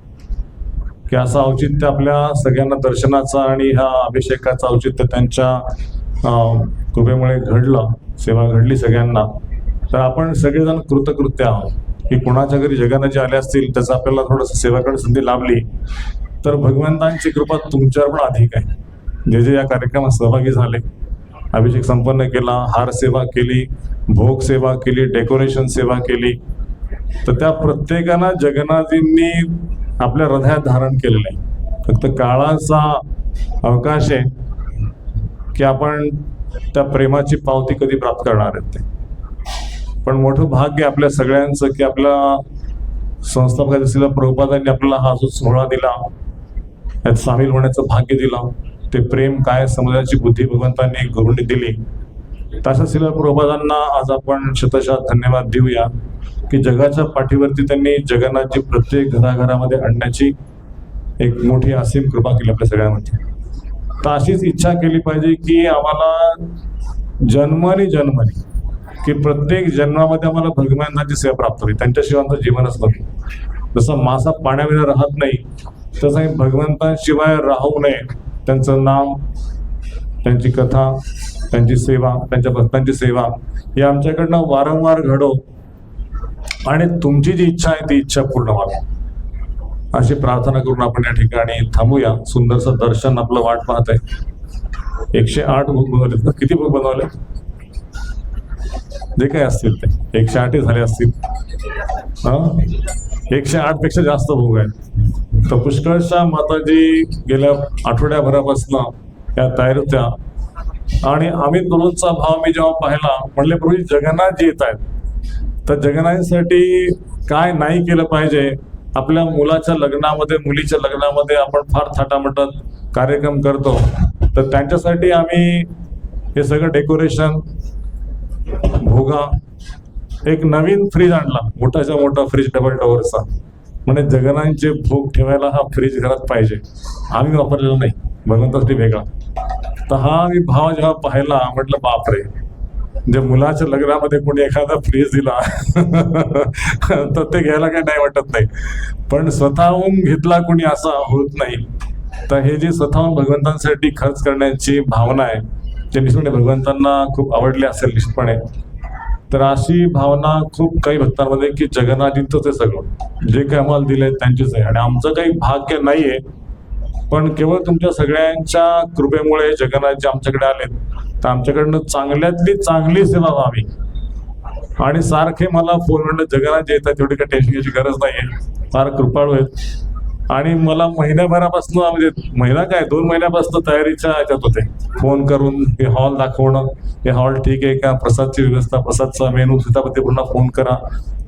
Speaker 3: की असं औचित्य आपल्या सगळ्यांना दर्शनाचा आणि ह्या अभिषेकाचा औचित्य त्यांच्या कृपेमुळे घडलं, सेवा घडली सगळ्यांना. तर आपण सगळेजण कृतकृत्य आहोत की कोणाच्या घरी जगन्नाथजी आले असतील त्याचं आपल्याला थोडंसं सेवा करण्याची संधी लाभली तर भगवंतांची कृपा तुमच्यावर पण अधिक आहे. जे जे या कार्यक्रमात सहभागी झाले, अभिषेक संपन्न केला, हार सेवा केली, भोग सेवा केली, डेकोरेशन सेवा केली, तर त्या प्रत्येकाला जगन्नाथजींनी आपल्या हृदयात धारण केलेलं आहे. फक्त काळाचा अवकाश आहे की आपण त्या प्रेमाची पावती कधी प्राप्त करणार आहेत ते. पण मोठं भाग्य आपल्या सगळ्यांचं की आपल्या संस्थापक असलेल्या प्रभुपादांनी आपल्याला हा जो सोहळा दिला, यात सामील होण्याचं भाग्य दिलं. ते प्रेम काय समजायची बुद्धी भगवंतांनी गुरूंनी दिली. तशा शिला प्रभुपादांना आज आपण शतशः धन्यवाद देऊया की जगाच्या पाठीवरती त्यांनी जगन्नाथजी प्रत्येक घराघरामध्ये आणण्याची एक मोठी असीम कृपा केली आपल्या सगळ्यांमध्ये. तर अशीच इच्छा केली पाहिजे की आम्हाला जन्मानी की प्रत्येक जन्मामध्ये आम्हाला भगवंतांची सेवा प्राप्त होईल, त्यांच्याशिवाय आमचं जीवनच नाही. जसं मासा पाण्याविना राहत नाही तसं भगवंतांशिवाय राहू नये. त्यांचं नाम, त्यांची कथा, त्यांची सेवा, त्यांच्या भक्तांची सेवा ही आमच्याकडनं वारंवार घडो आणि तुमची जी इच्छा आहे ती इच्छा पूर्ण व्हावी अशी प्रार्थना करून आपण या ठिकाणी थांबूया. सुंदरसं दर्शन आपलं वाट पाहत आहे. 108 भोग बनवले. किती भोग बनवले? जे काही असतील ते 108 झाले असतील. 108 पेक्षा जास्त भोग आहेत. तर पुष्कळशा माताजी गेल्या आठवड्याभरापासून या तयार होत्या आणि आम्ही दोनचा भाव मी जेव्हा पाहिला म्हणले प्रभू जगन्नाथजी येत आहेत, तर जगन्नाथसाठी काय नाही केलं पाहिजे. आपल्या मुलाच्या लग्नामध्ये, मुलीच्या लग्नामध्ये आपण फार थाटामाटात कार्यक्रम करतो, तर त्यांच्यासाठी आम्ही हे सगळं डेकोरेशन, भोगा, एक नवीन फ्रीज आणला, मोठाच्या मोठा फ्रीज, डबल डोअरचा. म्हणजे जगन्नाथचे भोग ठेवायला हा फ्रीज घरात पाहिजे. आम्ही वापरलेला नाही, भगवंतासाठी वेगळा. तर हा मी भाव जेव्हा पाहिला म्हटलं बापरे, जे मुलाच्या लग्नामध्ये कोणी एखादा फ्रीज दिला तर ते घ्यायला काही नाही वाटत नाही, पण स्वतःहून घेतला कोणी असा होत नाही. तर हे जे स्वतःहून भगवंतांसाठी खर्च करण्याची भावना आहे ते निश्चितपणे भगवंतांना खूप आवडली असेल निश्चितपणे. तर अशी भावना खूप काही भक्तांमध्ये की जगन्नाथजींचंच आहे सगळं, जे काही आम्हाला दिलंय त्यांचेच आहे आणि आमचं काही भाग्य नाहीये, पण केवळ तुमच्या सगळ्यांच्या कृपेमुळे जगन्नाथजी आमच्याकडे आले. तर आमच्याकडनं चांगल्यातली चांगली सेवा व्हावी. आणि सारखे मला फोन म्हणलं जगन्नाथजी येतात, तेवढी काही टेन्शन घ्यायची गरज नाहीये, फार कृपाळू आहेत. आणि मला महिन्याभरापासून, म्हणजे महिना काय 2 महिन्यापासून तयारीच्या ह्याच्यात होते. फोन करून हे हॉल दाखवणं, हे हॉल ठीक आहे का, प्रसादची व्यवस्था, प्रसादचा मेनू, सीतापती पूर्ण फोन करा,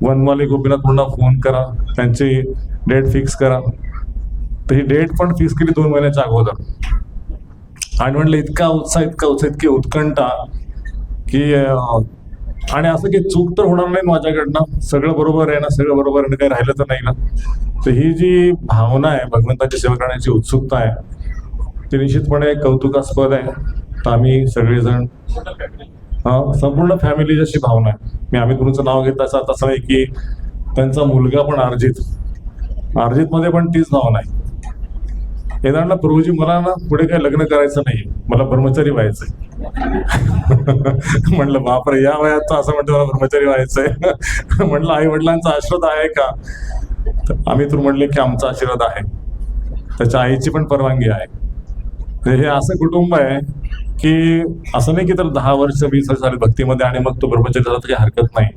Speaker 3: वनमाली गोपीनाथ पूर्ण फोन करा, त्यांची डेट फिक्स करा. तर ही डेट पण फिक्स केली 2 महिन्याच्या अगोदर. आणि म्हटलं इतका उत्साह, इतकी उत्कंठा की आणि असं की चूक तर होणार नाही माझ्याकडनं, सगळं बरोबर आहे ना, सगळं बरोबर आहे, काही राहिलं तर नाही ना. तर ही जी भावना आहे, भगवंताची सेवा करण्याची उत्सुकता आहे, ती निश्चितपणे कौतुकास्पद आहे. तर आम्ही सगळेजण, संपूर्ण फॅमिली जशी भावना आहे. मी आम्ही गुरुचं नाव घेत असं नाही की त्यांचा मुलगा पण अर्जित मध्ये पण तीच भावना आहे. येणार प्रभूजी मला ना पुढे काही लग्न करायचं नाही, मला ब्रह्मचारी व्हायचंय. म्हणलं बापरे, या वयात तो असं म्हणतो मला ब्रह्मचारी व्हायचंय. म्हणलं आई वडिलांचा आशीर्वाद आहे का? तर आम्ही तर म्हणले की आमचा आशीर्वाद आहे, त्याच्या आईची पण परवानगी आहे. हे असं कुटुंब आहे की असं नाही की तर 10 वर्ष 20 वर्ष झाली भक्तीमध्ये आणि मग तो ब्रह्मचारी झाला तर काही हरकत नाही.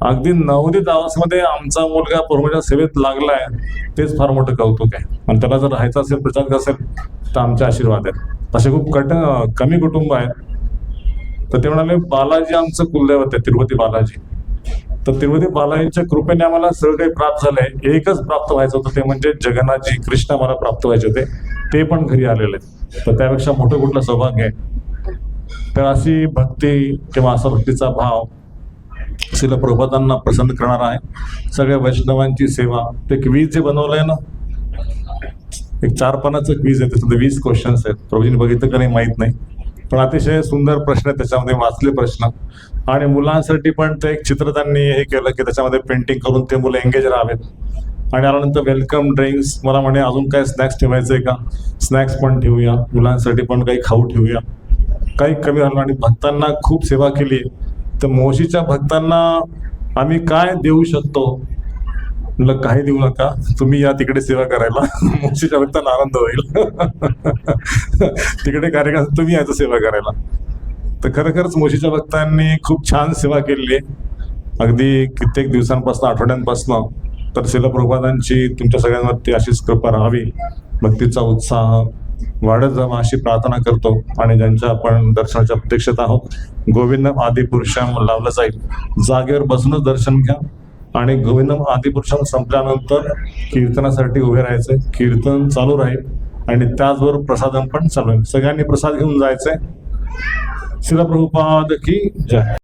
Speaker 3: अगदी 9 मध्ये आमचा मुलगा प्रभूच्या सेवेत लागलाय, तेच फार मोठं कौतुक आहे. आणि त्याला जर राहायचं असेल, प्रचार असेल तर आमचे आशीर्वाद आहेत. असे खूप कमी कुटुंब आहेत. तर ते म्हणाले बालाजी आमचं कुलदैवत आहे, तिरुपती बालाजी. तर तिरुपती बालाजींच्या कृपेने आम्हाला सगळं काही प्राप्त झालंय. एकच प्राप्त व्हायचं होतं, ते म्हणजे जगन्नाथजी कृष्ण आम्हाला प्राप्त व्हायचे होते, ते पण घरी आलेले. तर त्यापेक्षा मोठं कुठलं सौभाग्य आहे. तर अशी भक्ती किंवा असा भक्तीचा भाव श्रील प्रभुपादांना प्रसन्न करणार आहे. सगळ्या वैष्णवांची सेवा. ते क्वीज जे बनवलंय ना, एक 4 पानाचं क्वीज आहे, त्याच्यामध्ये 20 क्वेश्चन्स आहेत. प्रभूजींनी बघितलं का नाही माहित नाही, पण अतिशय सुंदर प्रश्न आहेत त्याच्यामध्ये, वाचले प्रश्न. आणि मुलांसाठी पण ते एक चित्र त्यांनी हे केलं की त्याच्यामध्ये पेंटिंग करून ते मुलं एंगेज राहावेत. आणि आल्यानंतर वेलकम ड्रिंक्स, मला म्हणे अजून काय स्नॅक्स ठेवायचंय का? स्नॅक्स पण ठेवूया, मुलांसाठी पण काही खाऊ ठेवूया, काही कमी झालं. आणि भक्तांना खूप सेवा केली. तर मोशीच्या भक्तांना आम्ही काय देऊ शकतो? म्हणलं काही देऊ नका, तुम्ही या तिकडे सेवा करायला, मोशीच्या भक्तांना आनंद होईल. तिकडे कार्यक्रम तुम्ही यायचं सेवा करायला. तर खरोखरच मोशीच्या भक्तांनी खूप छान सेवा केलेली आहे, अगदी कित्येक दिवसांपासून, आठवड्यांपासून. तर श्रील प्रभुपादांची तुमच्या सगळ्यांवरती अशीच कृपा राहावी, भक्तीचा उत्साह वाढत जावा अशी प्रार्थना करतो. आणि ज्यांच्या आपण दर्शनाच्या प्रतीक्षेत आहोत, गोविंदम आदिपुरुषम लावलं जाईल, जागेवर बसूनच दर्शन घ्या. आणि गोविंदम आदिपुरुषम संपल्यानंतर कीर्तनासाठी उभे राहायचंय, कीर्तन चालू राहील आणि त्याचबरोबर प्रसादन पण चालू आहे. सगळ्यांनी प्रसाद घेऊन जायचंय. श्रील प्रभुपाद की जय.